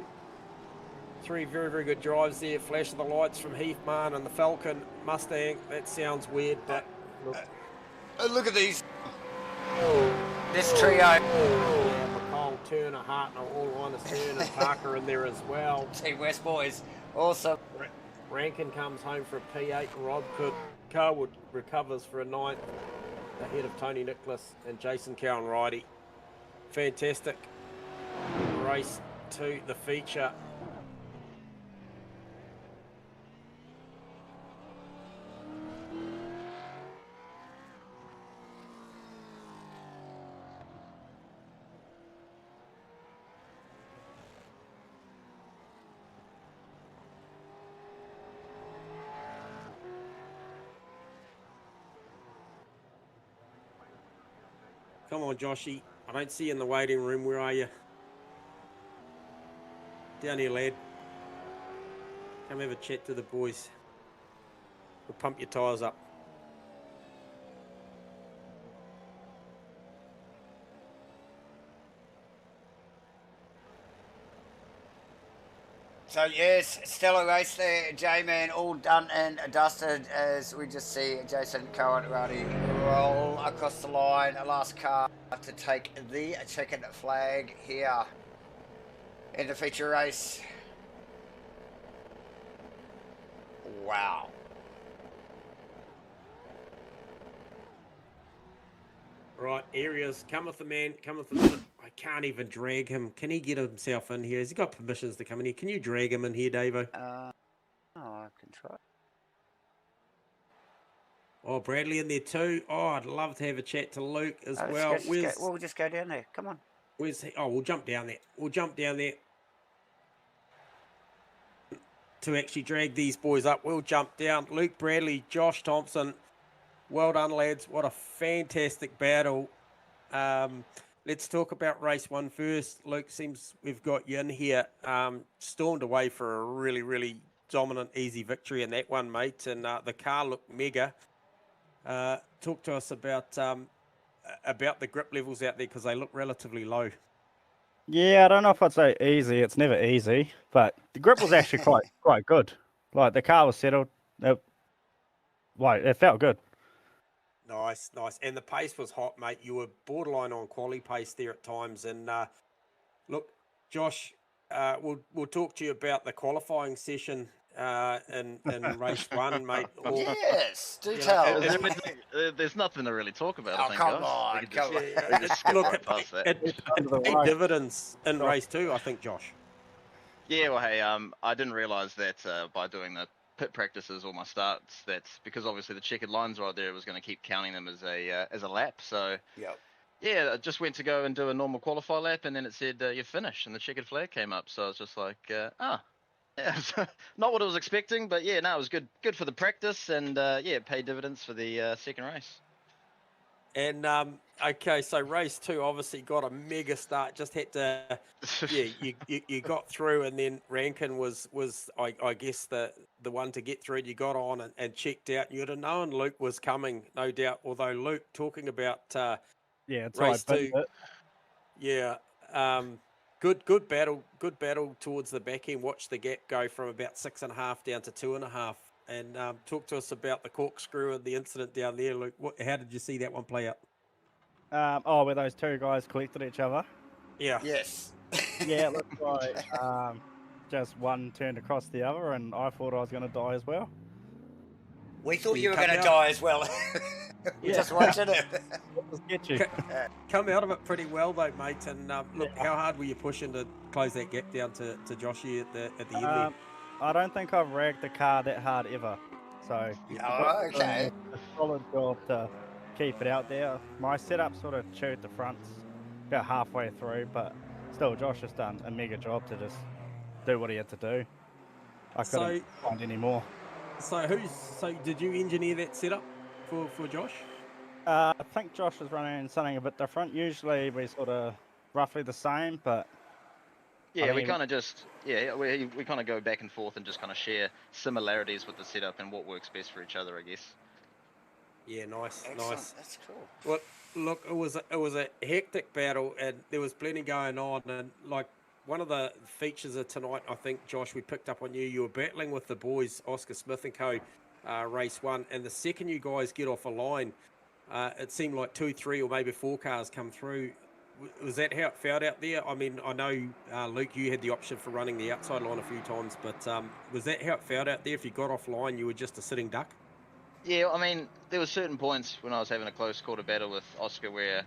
Speaker 2: 3 very, very good drives there. Flash of the lights from Heath Marn and the Falcon Mustang. That sounds weird, but
Speaker 1: look at these. This trio.
Speaker 2: Yeah, McCall, Turner, Hartner, all on his turn, and Parker in there as well.
Speaker 1: Team West boys. Awesome.
Speaker 2: Rankin comes home for a P8. Rob Carwood recovers for a 9th. Ahead of Tony Nicholas and Jason Cowan Ridey. Fantastic race to the feature. Come on, Joshy. I don't see you in the waiting room. Where are you? Down here, lad. Come have a chat to the boys. We'll pump your tyres up.
Speaker 1: So yes, stellar race there, J-Man, all done and dusted as we just see Jason Cohen Ruddy roll across the line. Last car to take the checkered flag here in the feature race. Wow.
Speaker 2: Right, areas. Cometh the man, cometh the minute. I can't even drag him. Can he get himself in here? Has he got permissions to come in here? Can you drag him in here, Davo?
Speaker 1: Oh, I can try.
Speaker 2: Oh, Bradley in there too. Oh, I'd love to have a chat to Luke as well.
Speaker 1: We'll just go down there. Come on.
Speaker 2: Where's he? Oh, we'll jump down there. We'll jump down there to actually drag these boys up. We'll jump down. Luke Bradley, Josh Thompson. Well done, lads. What a fantastic battle. Let's talk about race 1 first. Luke, seems we've got you in here. Stormed away for a really, really dominant, easy victory in that one, mate. And the car looked mega. Talk to us about the grip levels out there because they look relatively low.
Speaker 3: Yeah, I don't know if I'd say easy. It's never easy, but the grip was actually quite good. Like the car was settled. It felt good.
Speaker 2: Nice. And the pace was hot, mate. You were borderline on quali pace there at times. And look, Josh, we'll talk to you about the qualifying session in race 1, mate.
Speaker 1: Yes, do tell.
Speaker 4: There's nothing to really talk about.
Speaker 1: Oh,
Speaker 4: I think,
Speaker 1: come
Speaker 4: guys.
Speaker 1: on.
Speaker 2: Look, it paid dividends in race 2, I think, Josh.
Speaker 4: Yeah, well, hey, I didn't realise that by doing the pit practices or my starts, that's because obviously the checkered lines right there was going to keep counting them as a lap. So yeah, I just went to go and do a normal qualify lap, and then it said you're finished, and the checkered flag came up. So I was just like, yeah, not what I was expecting, but yeah, no, it was good for the practice, and yeah, it paid dividends for the second race.
Speaker 2: And okay, so race 2 obviously got a mega start. Just had to, yeah, you got through, and then Rankin was I guess the one to get through. You got on and checked out. You'd have known Luke was coming, no doubt. Although Luke, talking about race 2, yeah, good battle towards the back end. Watch the gap go from about 6.5 down to 2.5. And talk to us about the corkscrew and the incident down there, Luke. How did you see that one play out?
Speaker 3: Where those two guys collected each other.
Speaker 2: Yeah.
Speaker 1: Yes.
Speaker 3: Yeah, it looked like just one turned across the other, and I thought I was going to die as well.
Speaker 1: We thought you were going to die as well. We're just watching it.
Speaker 3: Get you.
Speaker 2: Come out of it pretty well though, mate. And look, how hard were you pushing to close that gap down to Joshy at the end there?
Speaker 3: I don't think I've ragged the car that hard ever. So
Speaker 1: okay.
Speaker 3: A solid job to keep it out there. My setup sort of chewed the fronts about halfway through, but still Josh has done a mega job to just do what he had to do. I couldn't find any more.
Speaker 2: So did you engineer that setup for Josh?
Speaker 3: I think Josh is running something a bit different. Usually we sort of roughly the same, but
Speaker 4: yeah, we kind of just we kind of go back and forth and just kind of share similarities with the setup and what works best for each other, I guess.
Speaker 2: Yeah, nice,
Speaker 1: Excellent.
Speaker 2: nice.
Speaker 1: That's cool.
Speaker 2: Well, look, it was a hectic battle, and there was plenty going on. And like one of the features of tonight, I think, Josh, we picked up on you. You were battling with the boys, Oscar Smith and Co. Race 1, and the second you guys get off a line, it seemed like 2, 3, or maybe 4 cars come through. Was that how it felt out there? I mean, I know, Luke, you had the option for running the outside line a few times, but was that how it felt out there? If you got offline, you were just a sitting duck?
Speaker 4: Yeah, I mean, there were certain points when I was having a close quarter battle with Oscar where,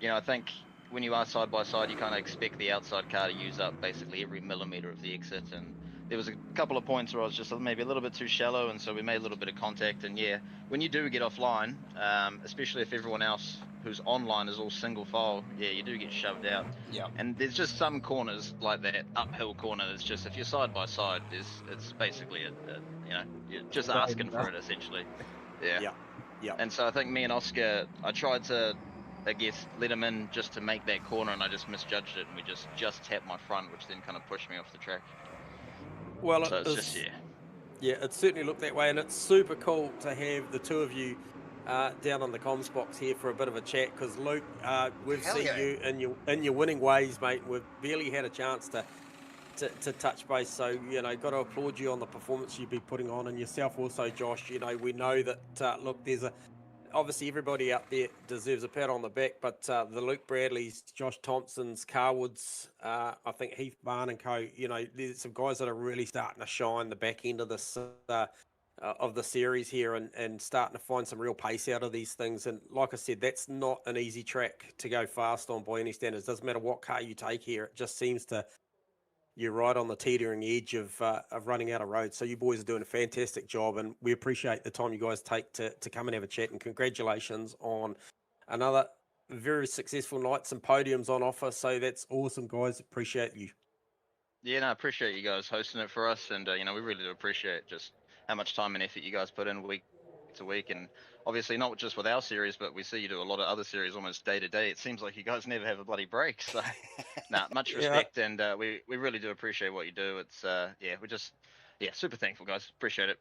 Speaker 4: I think when you are side by side, you kind of expect the outside car to use up basically every millimeter of the exit. And there was a couple of points where I was just maybe a little bit too shallow, and so we made a little bit of contact. And yeah, when you do get offline, especially if everyone else who's online is all single file, yeah, you do get shoved out.
Speaker 1: Yeah.
Speaker 4: And there's just some corners like that uphill corner. It's just if you're side by side, it's basically you're just asking for it essentially. Yeah. And so I think me and Oscar, I tried to, I guess, let him in just to make that corner, and I just misjudged it, and we just tapped my front, which then kind of pushed me off the track.
Speaker 2: Well,
Speaker 4: so it's just
Speaker 2: yeah, it certainly looked that way, and it's super cool to have the two of you down on the comms box here for a bit of a chat. Because Luke, we've seen you in your winning ways, mate. We've barely had a chance to touch base, so got to applaud you on the performance you've been putting on, and yourself also, Josh. We know that look, there's obviously everybody out there deserves a pat on the back, but the Luke Bradleys, Josh Thompsons, Carwoods, I think Heath Barn and Co. There's some guys that are really starting to shine the back end of this of the series here, and starting to find some real pace out of these things. And like I said, that's not an easy track to go fast on by any standards. Doesn't matter what car you take here, it just seems to. You're right on the teetering edge of running out of road. So you boys are doing a fantastic job, and we appreciate the time you guys take to come and have a chat. And congratulations on another very successful night, some podiums on offer. So that's awesome, guys. Appreciate you.
Speaker 4: Yeah, no, I appreciate you guys hosting it for us, and we really do appreciate just how much time and effort you guys put in week to week, and obviously not just with our series, but we see you do a lot of other series almost day to day. It seems like you guys never have a bloody break. So, much respect, and we really do appreciate what you do. It's we're just super thankful, guys. Appreciate it.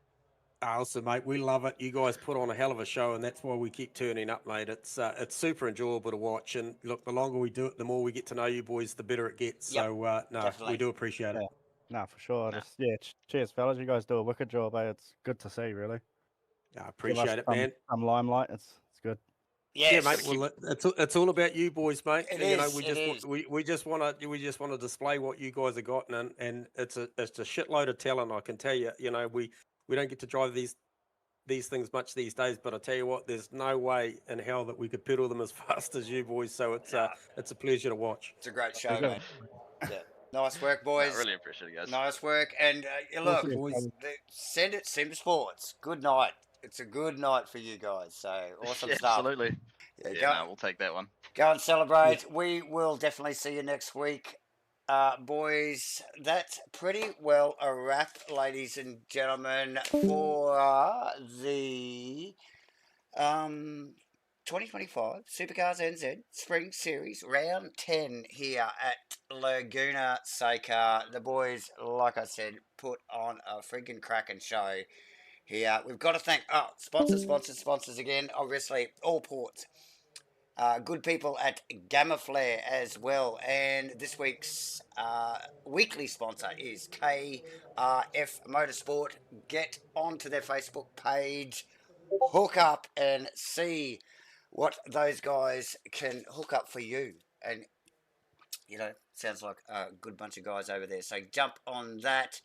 Speaker 2: Awesome, mate. We love it. You guys put on a hell of a show, and that's why we keep turning up, mate. It's super enjoyable to watch, and look, the longer we do it, the more we get to know you boys, the better it gets.
Speaker 1: Yep,
Speaker 2: so we do appreciate it.
Speaker 3: No, for sure. Just cheers, fellas. You guys do a wicked job. It's good to see, really.
Speaker 2: I appreciate it, man.
Speaker 3: Some limelight. It's good.
Speaker 2: Yes. Yeah, mate. Well, it's all about you boys, mate. We just want to display what you guys have gotten, and it's a shitload of talent. I can tell you. We don't get to drive these things much these days, but I tell you what, there's no way in hell that we could pedal them as fast as you boys. So it's a pleasure to watch.
Speaker 1: It's a great show, mate. Yeah. Nice work, boys.
Speaker 4: I really appreciate it, guys.
Speaker 1: Nice work. And look, send it Sim Sports. Good night. It's a good night for you guys. So awesome stuff.
Speaker 4: Absolutely. Yeah, we'll take that one.
Speaker 1: Go and celebrate. Yeah. We will definitely see you next week. Boys, that's pretty well a wrap, ladies and gentlemen, for the 2025 Supercars NZ Spring Series Round 10 here at Laguna Seca. The boys, like I said, put on a freaking cracking show here. We've got to thank sponsors again. Obviously, Allports. Good people at GAMAFLARE as well. And this week's weekly sponsor is KRF Motorsport. Get onto their Facebook page, hook up and see what those guys can hook up for you. And, sounds like a good bunch of guys over there. So jump on that.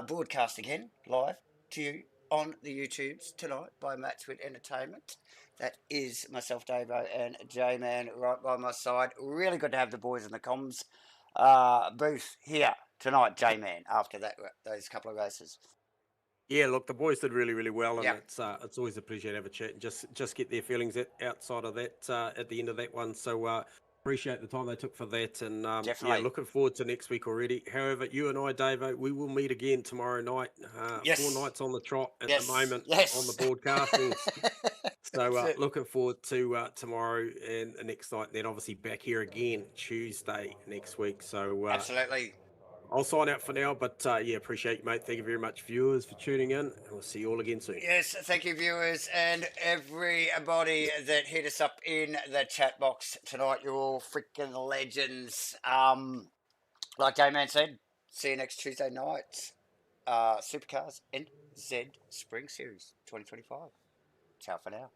Speaker 1: Broadcast again, live to you on the YouTubes tonight by MATCHFIT Entertainment. That is myself, Davo, and J-Man right by my side. Really good to have the boys in the comms booth here tonight, J-Man, after those couple of races.
Speaker 2: Yeah, look, the boys did really, really well, and it's always a pleasure to have a chat and just get their feelings outside of that at the end of that one. So appreciate the time they took for that, and
Speaker 1: definitely
Speaker 2: looking forward to next week already. However, you and I, Davo, we will meet again tomorrow night. 4 nights on the trot at the moment on the broadcasting. So looking forward to tomorrow and the next night, and then obviously back here again Tuesday next week. So
Speaker 1: absolutely.
Speaker 2: I'll sign out for now, but yeah, appreciate you, mate. Thank you very much, viewers, for tuning in, and we'll see you all again soon.
Speaker 1: Yes, thank you, viewers, and everybody that hit us up in the chat box tonight. You're all freaking legends. Like J-Man said, see you next Tuesday night. Supercars NZ Spring Series 2025. Ciao for now.